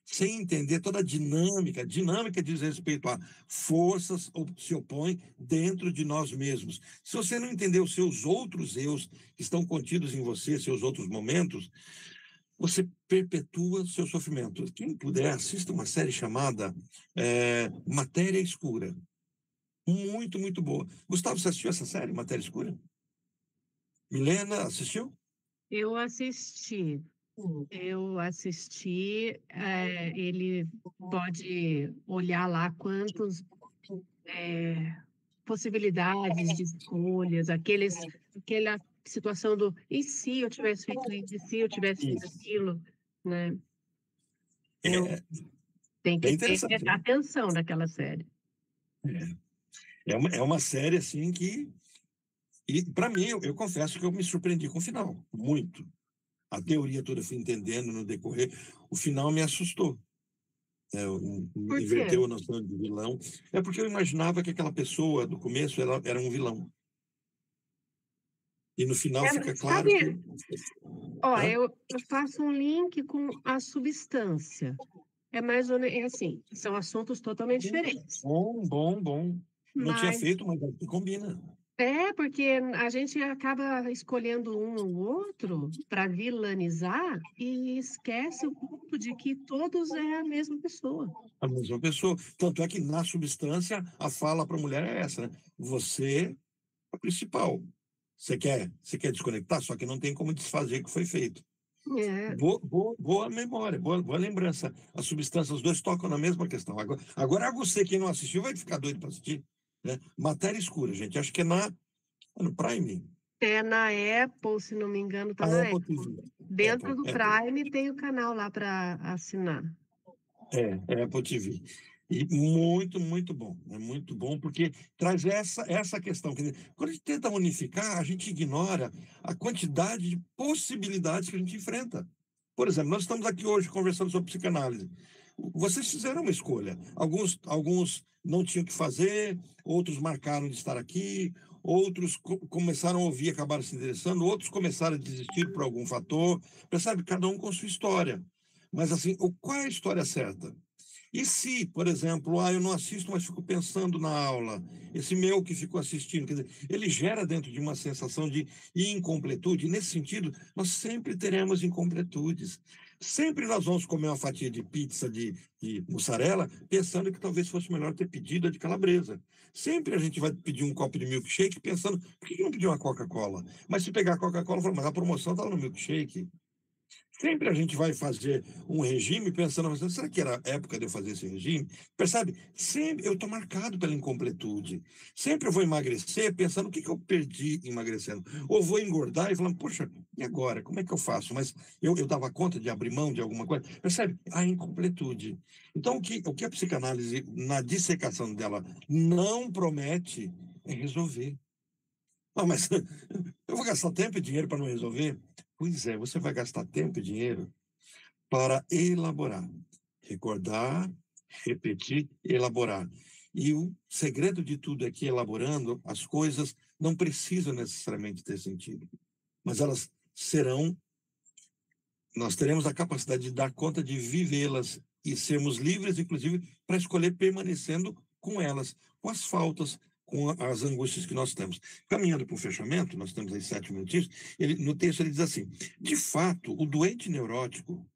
sem entender toda a dinâmica diz respeito a forças que se opõem dentro de nós mesmos. Se você não entender os seus outros eus que estão contidos em você, seus outros momentos, você perpetua seu sofrimento. Quem puder, assista uma série chamada Matéria Escura. Muito, muito boa. Gustavo, você assistiu essa série, Matéria Escura? Milena, assistiu? Eu assisti. Ele pode olhar lá quantas possibilidades de escolhas, aquela situação do e se eu tivesse feito isso, e se eu tivesse feito Isso. aquilo, né? É, Tem é que ter interessante, né? atenção naquela série. É uma série assim que... E, para mim, eu confesso que eu me surpreendi com o final, muito. A teoria toda eu fui entendendo no decorrer. O final me assustou. Por quê? Inverteu a noção de vilão. É porque eu imaginava que aquela pessoa, do começo, era um vilão. E no final fica claro sabe, que... ó, Hã? eu faço um link com a substância. É mais ou menos assim, são assuntos totalmente diferentes. Bom. Não tinha Mas feito, mas combina. porque a gente acaba escolhendo um ou outro para vilanizar e esquece o ponto de que todos é a mesma pessoa. A mesma pessoa. Tanto é que na substância a fala para a mulher é essa, né? Você é o principal. Você quer desconectar, só que não tem como desfazer o que foi feito. É, Boa memória, boa lembrança. As substâncias, os dois tocam na mesma questão. Agora você, quem não assistiu, vai ficar doido para assistir. Né? Matéria Escura, gente. Acho que é no Prime. é na Apple, se não me engano, está A na Apple Apple. TV. Dentro do Apple. Prime tem o canal lá para assinar. É Apple TV. E muito, muito bom. É muito bom porque traz essa questão. Quer dizer, quando a gente tenta unificar, a gente ignora a quantidade de possibilidades que a gente enfrenta. Por exemplo, nós estamos aqui hoje conversando sobre psicanálise. Vocês fizeram uma escolha. Alguns não tinham que fazer, outros marcaram de estar aqui, outros começaram a ouvir e acabaram se interessando, outros começaram a desistir por algum fator. Percebe? Cada um com sua história. Mas, assim, qual é a história certa? E se, por exemplo, eu não assisto, mas fico pensando na aula, esse meu que ficou assistindo, quer dizer, ele gera dentro de uma sensação de incompletude, e nesse sentido, nós sempre teremos incompletudes. Sempre nós vamos comer uma fatia de pizza de mussarela, pensando que talvez fosse melhor ter pedido a de calabresa. Sempre a gente vai pedir um copo de milkshake pensando, por que não pedir uma Coca-Cola? Mas se pegar a Coca-Cola, mas a promoção está no milkshake. Sempre a gente vai fazer um regime pensando, mas será que era a época de eu fazer esse regime? Percebe? Sempre eu estou marcado pela incompletude. Sempre eu vou emagrecer pensando o que eu perdi emagrecendo. Ou vou engordar e falando, poxa, e agora? Como é que eu faço? Mas eu dava conta de abrir mão de alguma coisa. Percebe? A incompletude. Então, o que a psicanálise, na dissecação dela, não promete é resolver. Não, mas eu vou gastar tempo e dinheiro para não resolver? Pois é, você vai gastar tempo e dinheiro para elaborar, recordar, repetir, elaborar. E o segredo de tudo é que elaborando, as coisas não precisam necessariamente ter sentido, mas elas nós teremos a capacidade de dar conta de vivê-las e sermos livres, inclusive, para escolher permanecendo com elas, com as faltas, com as angústias que nós temos. Caminhando para o fechamento, nós temos aí 7 minutinhos, no texto ele diz assim, de fato, o doente neurótico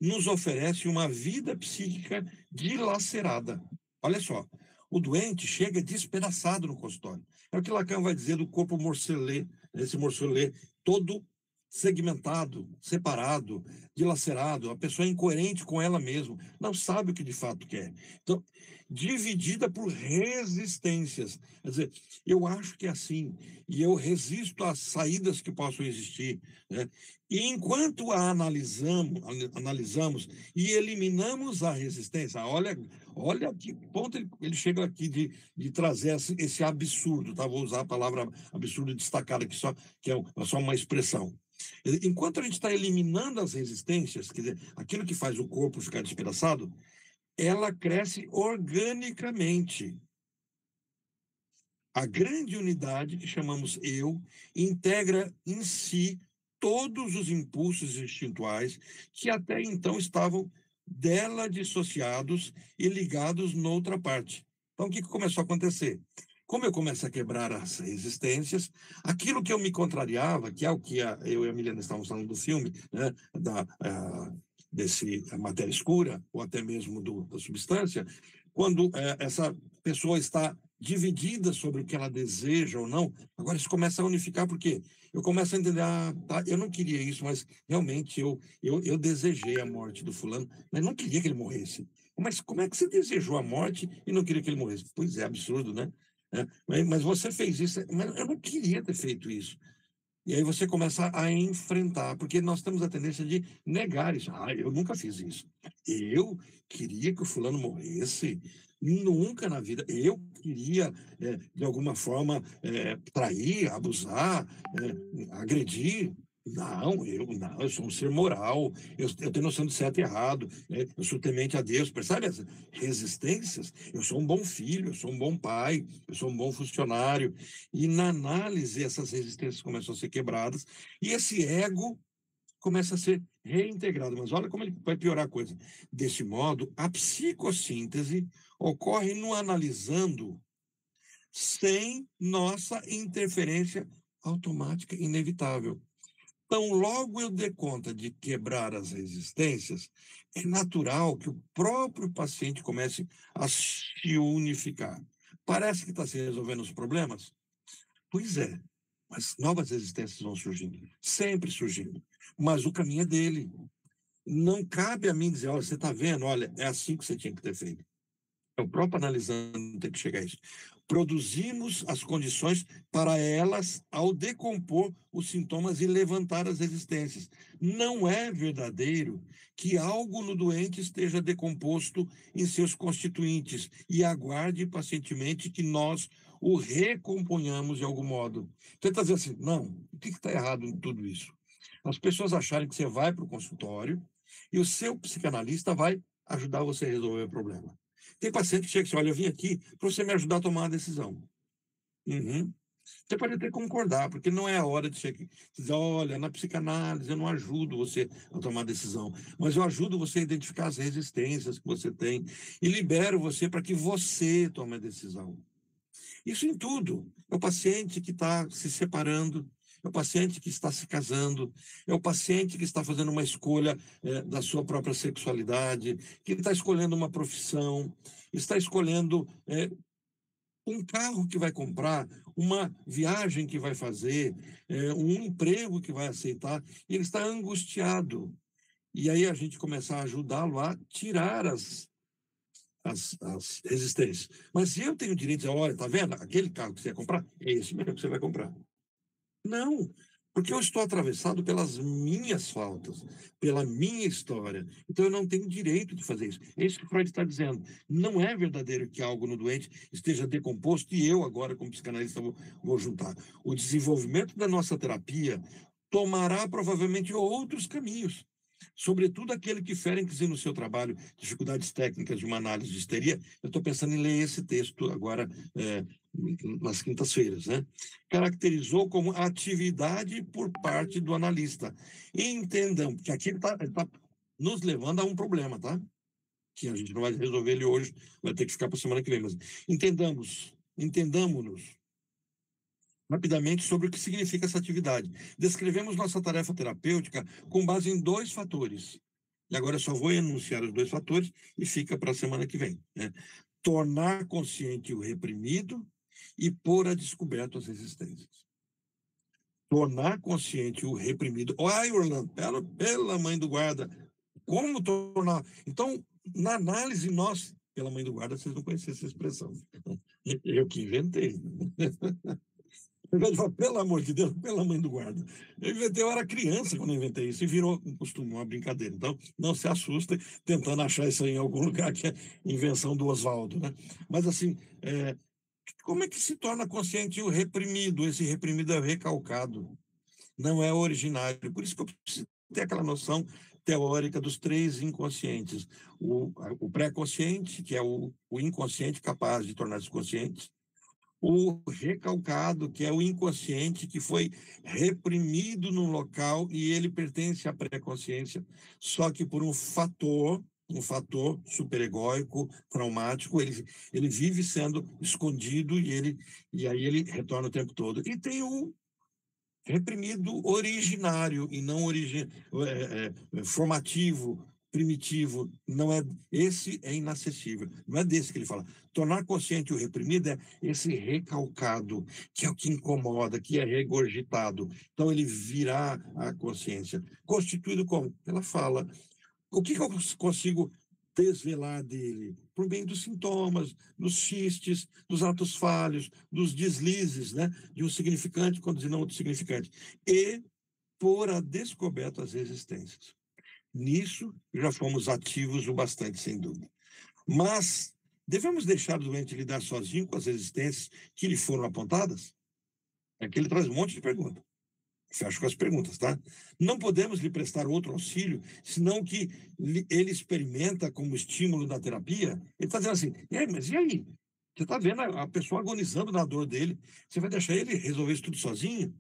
nos oferece uma vida psíquica dilacerada. Olha só, o doente chega despedaçado no consultório. É o que Lacan vai dizer do corpo morcelê, esse morcelê todo segmentado, separado, dilacerado, a pessoa é incoerente com ela mesma, não sabe o que de fato quer. Então, dividida por resistências. Quer dizer, eu acho que é assim, e eu resisto às saídas que possam existir, né? E enquanto a analisamos e eliminamos a resistência, olha que ponto ele chega aqui de trazer esse absurdo, tá? Vou usar a palavra absurdo destacada aqui, que é só uma expressão. Enquanto a gente está eliminando as resistências, quer dizer, aquilo que faz o corpo ficar despedaçado, ela cresce organicamente. A grande unidade, que chamamos eu, integra em si todos os impulsos instintuais que até então estavam dela dissociados e ligados noutra parte. Então, o que começou a acontecer? Como eu começo a quebrar as resistências, aquilo que eu me contrariava, que é o que eu e a Milena estávamos falando do filme, né, desse matéria escura, ou até mesmo da substância, quando essa pessoa está dividida sobre o que ela deseja ou não, agora isso começa a unificar, porque eu começo a entender, tá, eu não queria isso, mas realmente eu desejei a morte do fulano, mas não queria que ele morresse. Mas como é que você desejou a morte e não queria que ele morresse? Pois é, absurdo, né? Mas você fez isso, mas eu não queria ter feito isso. E aí você começa a enfrentar, porque nós temos a tendência de negar isso. Eu nunca fiz isso. Eu queria que o fulano morresse. Nunca na vida. Eu queria, de alguma forma, trair, abusar, agredir. Não, eu sou um ser moral, eu tenho noção de certo e errado, eu sou temente a Deus, percebe as resistências? Eu sou um bom filho, eu sou um bom pai, eu sou um bom funcionário, e na análise essas resistências começam a ser quebradas, e esse ego começa a ser reintegrado, mas olha como ele vai piorar a coisa. Desse modo, a psicossíntese ocorre no analisando sem nossa interferência automática inevitável. Então, logo eu dê conta de quebrar as resistências, é natural que o próprio paciente comece a se unificar. Parece que está se resolvendo os problemas? Pois é, mas novas resistências vão surgindo, sempre surgindo. Mas o caminho é dele. Não cabe a mim dizer, olha, você está vendo, olha, é assim que você tinha que ter feito. É o próprio analisando tem que chegar a isso. Produzimos as condições para elas, ao decompor os sintomas e levantar as resistências. Não é verdadeiro que algo no doente esteja decomposto em seus constituintes e aguarde pacientemente que nós o recomponhamos de algum modo. Tenta dizer assim, não, o que está errado em tudo isso? As pessoas acharem que você vai para o consultório e o seu psicanalista vai ajudar você a resolver o problema. Tem paciente que chega e diz, olha, eu vim aqui para você me ajudar a tomar uma decisão. Uhum. Você pode até concordar, porque não é a hora de chegar, dizer, olha, na psicanálise eu não ajudo você a tomar decisão, mas eu ajudo você a identificar as resistências que você tem e libero você para que você tome a decisão. Isso em tudo. É o paciente que está se separando, é o paciente que está se casando, é o paciente que está fazendo uma escolha da sua própria sexualidade, que está escolhendo uma profissão, está escolhendo um carro que vai comprar, uma viagem que vai fazer, um emprego que vai aceitar, e ele está angustiado. E aí a gente começa a ajudá-lo a tirar as resistências. Mas eu tenho o direito de dizer, olha, tá vendo? Aquele carro que você ia comprar, é esse mesmo que você vai comprar. Não, porque eu estou atravessado pelas minhas faltas, pela minha história. Então eu não tenho direito de fazer isso. É isso que Freud está dizendo. Não é verdadeiro que algo no doente esteja decomposto e eu agora, como psicanalista, vou juntar. O desenvolvimento da nossa terapia tomará provavelmente outros caminhos. Sobretudo aquele que fere no seu trabalho dificuldades técnicas de uma análise de histeria. Eu estou pensando em ler esse texto agora nas quintas-feiras, né? Caracterizou como atividade por parte do analista. E entendam que aqui ele tá nos levando a um problema, tá? Que a gente não vai resolver ele hoje, vai ter que ficar para a semana que vem. Mas entendamos-nos rapidamente sobre o que significa essa atividade. Descrevemos nossa tarefa terapêutica com base em 2 fatores. E agora eu só vou enunciar os 2 fatores e fica para a semana que vem, né? Tornar consciente o reprimido e pôr a descoberto as resistências. Tornar consciente o reprimido. Ai, Orlando, pela mãe do guarda, como tornar? Então, na análise, nós, pela mãe do guarda, vocês não conheciam essa expressão. Eu que inventei. Ao invés de falar, pelo amor de Deus, pela mãe do guarda. Eu era criança quando eu inventei isso e virou um costume, uma brincadeira. Então, não se assustem tentando achar isso aí em algum lugar que é invenção do Oswaldo, né? Mas, assim, como é que se torna consciente o reprimido? Esse reprimido é recalcado, não é originário. Por isso que eu preciso ter aquela noção teórica dos 3 inconscientes. O pré-consciente, que é o inconsciente capaz de tornar-se consciente, o recalcado, que é o inconsciente, que foi reprimido num local e ele pertence à pré-consciência, só que por um fator superegóico, traumático, ele vive sendo escondido e aí ele retorna o tempo todo. E tem o reprimido originário e não formativo, primitivo, não é, esse é inacessível, não é desse que ele fala. Tornar consciente o reprimido é esse recalcado, que é o que incomoda, que é regurgitado. Então ele virá a consciência, constituído como? Ela fala. O que eu consigo desvelar dele? Por meio dos sintomas, dos xistes, dos atos falhos, dos deslizes, né? De um significante conduzindo a outro significante. E por a descoberta das existências. Nisso, já fomos ativos o bastante, sem dúvida. Mas devemos deixar o doente lidar sozinho com as existências que lhe foram apontadas? É que ele traz um monte de perguntas. Fecho com as perguntas, tá? Não podemos lhe prestar outro auxílio, senão que ele experimenta como estímulo da terapia. Ele está dizendo assim, mas e aí? Você está vendo a pessoa agonizando na dor dele, você vai deixar ele resolver isso tudo sozinho?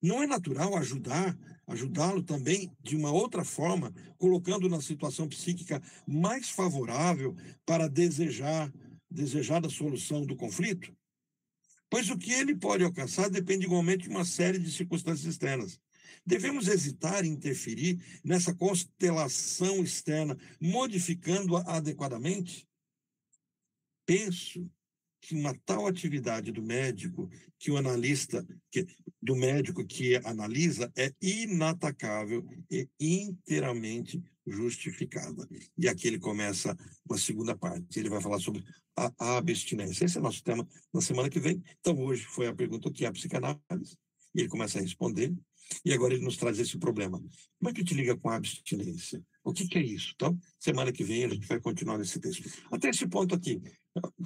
Não é natural ajudá-lo também de uma outra forma, colocando na situação psíquica mais favorável para desejada solução do conflito? Pois o que ele pode alcançar depende igualmente de uma série de circunstâncias externas. Devemos hesitar em interferir nessa constelação externa, modificando-a adequadamente? Penso que uma tal atividade do médico, do médico que analisa, é inatacável e inteiramente justificada. E aqui ele começa uma segunda parte. Ele vai falar sobre a abstinência. Esse é o nosso tema na semana que vem. Então, hoje foi a pergunta: o que é a psicanálise? E ele começa a responder. E agora ele nos traz esse problema. Como é que te liga com a abstinência? O que é isso? Então, semana que vem a gente vai continuar nesse texto. Até esse ponto aqui.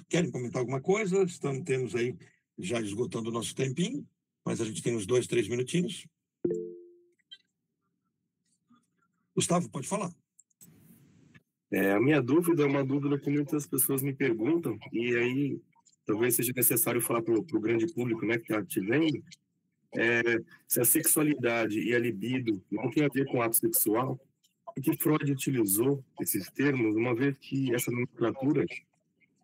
Querem comentar alguma coisa? Temos aí já esgotando o nosso tempinho, mas a gente tem uns 2, 3 minutinhos. Gustavo, pode falar. A minha dúvida é uma dúvida que muitas pessoas me perguntam, e aí talvez seja necessário falar para o grande público, né, que está te vendo, se a sexualidade e a libido não tem a ver com ato sexual, e que Freud utilizou esses termos, uma vez que essa nomenclatura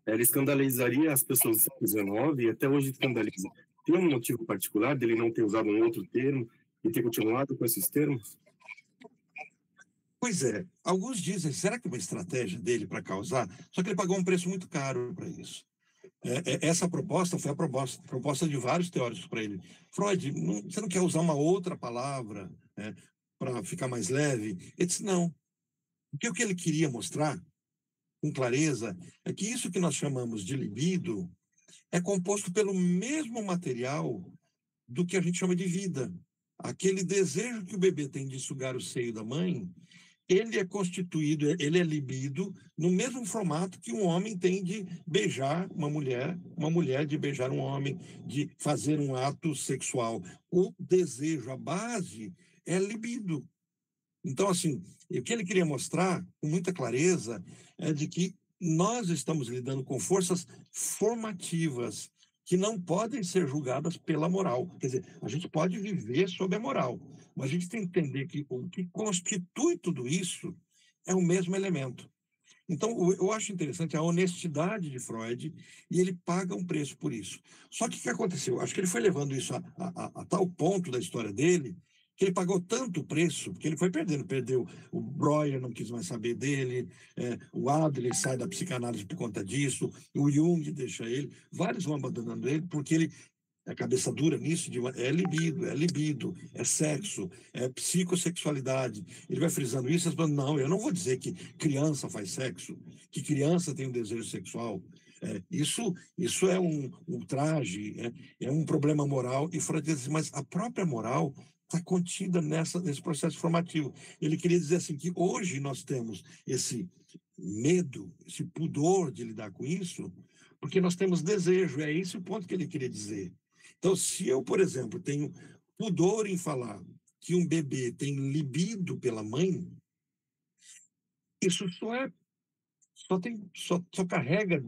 ela escandalizaria as pessoas do século XIX e até hoje escandaliza. Tem um motivo particular dele não ter usado um outro termo e ter continuado com esses termos? Pois é, alguns dizem, será que é uma estratégia dele para causar? Só que ele pagou um preço muito caro para isso. Essa proposta foi a proposta de vários teóricos para ele. Freud, você não quer usar uma outra palavra para ficar mais leve? Ele disse, não. Porque o que ele queria mostrar, com clareza, é que isso que nós chamamos de libido é composto pelo mesmo material do que a gente chama de vida. Aquele desejo que o bebê tem de sugar o seio da mãe, ele é constituído, ele é libido no mesmo formato que um homem tem de beijar uma mulher de beijar um homem, de fazer um ato sexual. O desejo, a base, é libido. Então, assim, o que ele queria mostrar, com muita clareza, é de que nós estamos lidando com forças formativas que não podem ser julgadas pela moral. Quer dizer, a gente pode viver sob a moral, mas a gente tem que entender que o que constitui tudo isso é o mesmo elemento. Então, eu acho interessante a honestidade de Freud, e ele paga um preço por isso. Só que o que aconteceu? Acho que ele foi levando isso a tal ponto da história dele, que ele pagou tanto preço, porque ele foi perdeu. O Breuer não quis mais saber dele, o Adler sai da psicanálise por conta disso, o Jung deixa ele, vários vão abandonando ele, porque ele é cabeça dura nisso, é libido, é sexo, é psicossexualidade. Ele vai frisando isso, e falando, não, eu não vou dizer que criança faz sexo, que criança tem um desejo sexual. Isso é um ultraje, é um problema moral, e Freud diz assim, mas a própria moral está contida nesse processo formativo. Ele queria dizer assim, que hoje nós temos esse medo, esse pudor de lidar com isso, porque nós temos desejo, é esse o ponto que ele queria dizer. Então, se eu, por exemplo, tenho pudor em falar que um bebê tem libido pela mãe, isso só carrega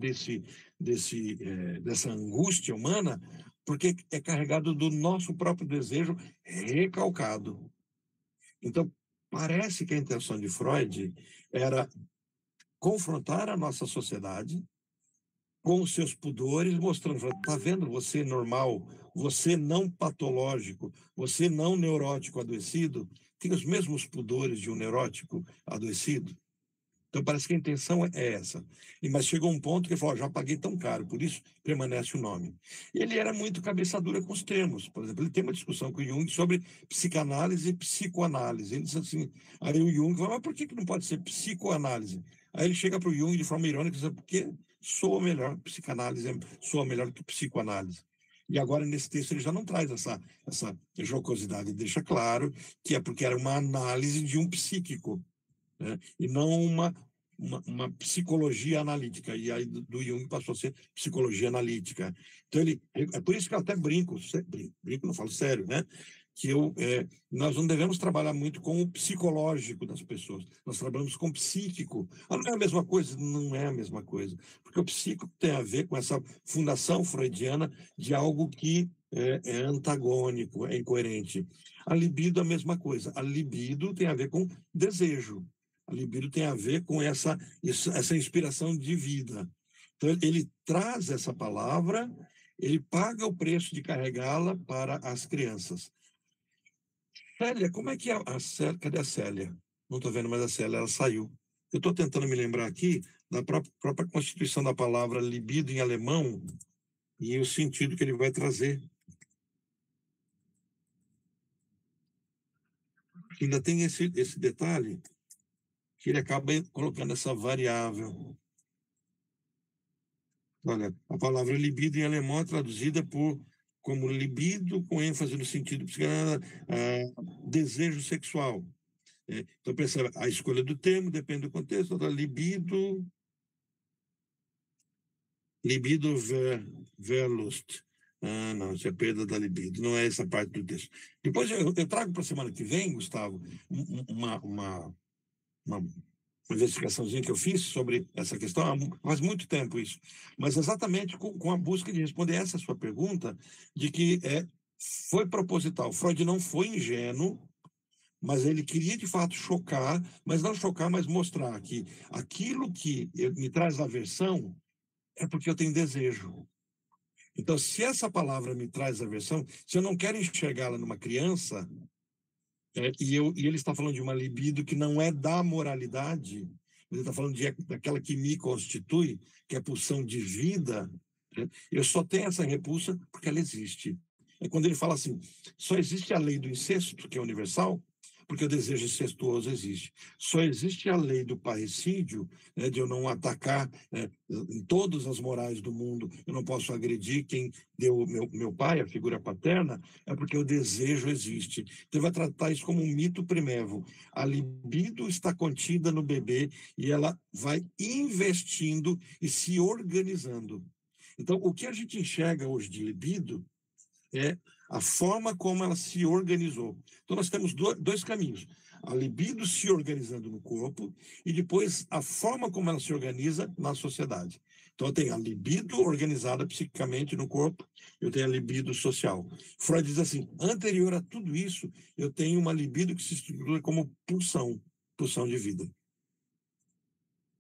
dessa angústia humana porque é carregado do nosso próprio desejo recalcado. Então, parece que a intenção de Freud era confrontar a nossa sociedade com os seus pudores, mostrando, está vendo, você normal, você não patológico, você não neurótico adoecido, tem os mesmos pudores de um neurótico adoecido? Então, parece que a intenção é essa. Mas chegou um ponto que ele falou, já paguei tão caro, por isso permanece o nome. Ele era muito cabeça dura com os termos. Por exemplo, ele tem uma discussão com o Jung sobre psicanálise e psicoanálise. Ele diz assim, aí o Jung fala, mas por que não pode ser psicoanálise? Aí ele chega para o Jung de forma irônica e diz, porque soa melhor, psicanálise soa melhor que psicoanálise. E agora, nesse texto, ele já não traz essa jocosidade, ele deixa claro que é porque era uma análise de um psíquico, né? E não uma psicologia analítica, e aí do Jung passou a ser psicologia analítica. Então, é por isso que eu até brinco, não falo sério, né? Que nós não devemos trabalhar muito com o psicológico das pessoas, nós trabalhamos com o psíquico. Ah, não é a mesma coisa? Não é a mesma coisa, porque o psíquico tem a ver com essa fundação freudiana de algo que é antagônico, é incoerente. A libido é a mesma coisa, a libido tem a ver com desejo. A libido tem a ver com essa inspiração de vida. Então, ele traz essa palavra, ele paga o preço de carregá-la para as crianças. Célia, como é que é a Célia? Cadê a Célia? Não estou vendo mais a Célia, ela saiu. Eu estou tentando me lembrar aqui da própria constituição da palavra libido em alemão e o sentido que ele vai trazer. Ainda tem esse detalhe, que ele acaba colocando essa variável. Olha, a palavra libido em alemão é traduzida como libido, com ênfase no sentido desejo sexual. Então, percebe, a escolha do termo depende do contexto, da libido verlust. Ah, não, isso é perda da libido, não é essa parte do texto. Depois eu trago para a semana que vem, Gustavo, uma investigaçãozinha que eu fiz sobre essa questão, faz muito tempo isso, mas exatamente com a busca de responder essa sua pergunta, de que foi proposital. Freud não foi ingênuo, mas ele queria de fato chocar, mas não chocar, mas mostrar que aquilo que me traz aversão é porque eu tenho desejo. Então, se essa palavra me traz aversão, se eu não quero enxergá-la numa criança, e ele está falando de uma libido que não é da moralidade, ele está falando daquela que me constitui, que é a pulsão de vida, né? Eu só tenho essa repulsa porque ela existe. É quando ele fala assim, só existe a lei do incesto, que é universal, porque o desejo incestuoso existe. Só existe a lei do parricídio, né, de eu não atacar em todas as morais do mundo, eu não posso agredir quem deu meu pai, a figura paterna, é porque o desejo existe. Então, ele vai tratar isso como um mito primevo. A libido está contida no bebê e ela vai investindo e se organizando. Então, o que a gente enxerga hoje de libido é a forma como ela se organizou. Então, nós temos dois caminhos. A libido se organizando no corpo e depois a forma como ela se organiza na sociedade. Então, eu tenho a libido organizada psiquicamente no corpo, eu tenho a libido social. Freud diz assim, anterior a tudo isso, eu tenho uma libido que se estrutura como pulsão de vida.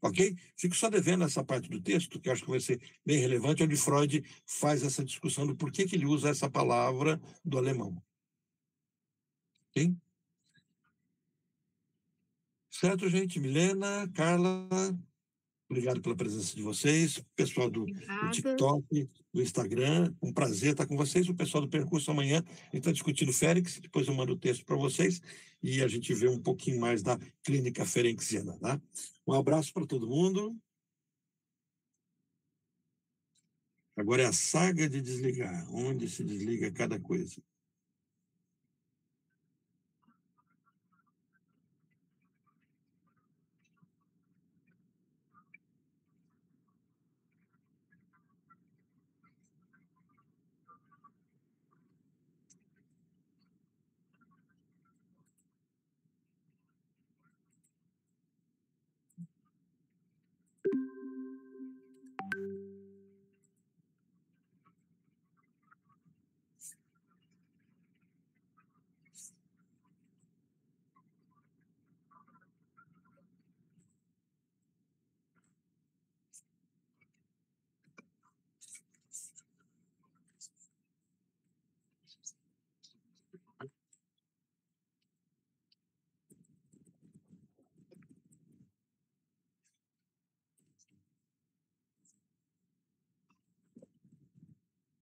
Ok? Fico só devendo essa parte do texto, que eu acho que vai ser bem relevante, onde Freud faz essa discussão do porquê que ele usa essa palavra do alemão. Ok? Certo, gente? Milena, Carla, obrigado pela presença de vocês. Pessoal do TikTok, do Instagram, um prazer estar com vocês. O pessoal do Percurso amanhã, a gente está discutindo Félix, depois eu mando o texto para vocês e a gente vê um pouquinho mais da clínica ferenciana, tá? Um abraço para todo mundo. Agora é a saga de desligar, onde se desliga cada coisa.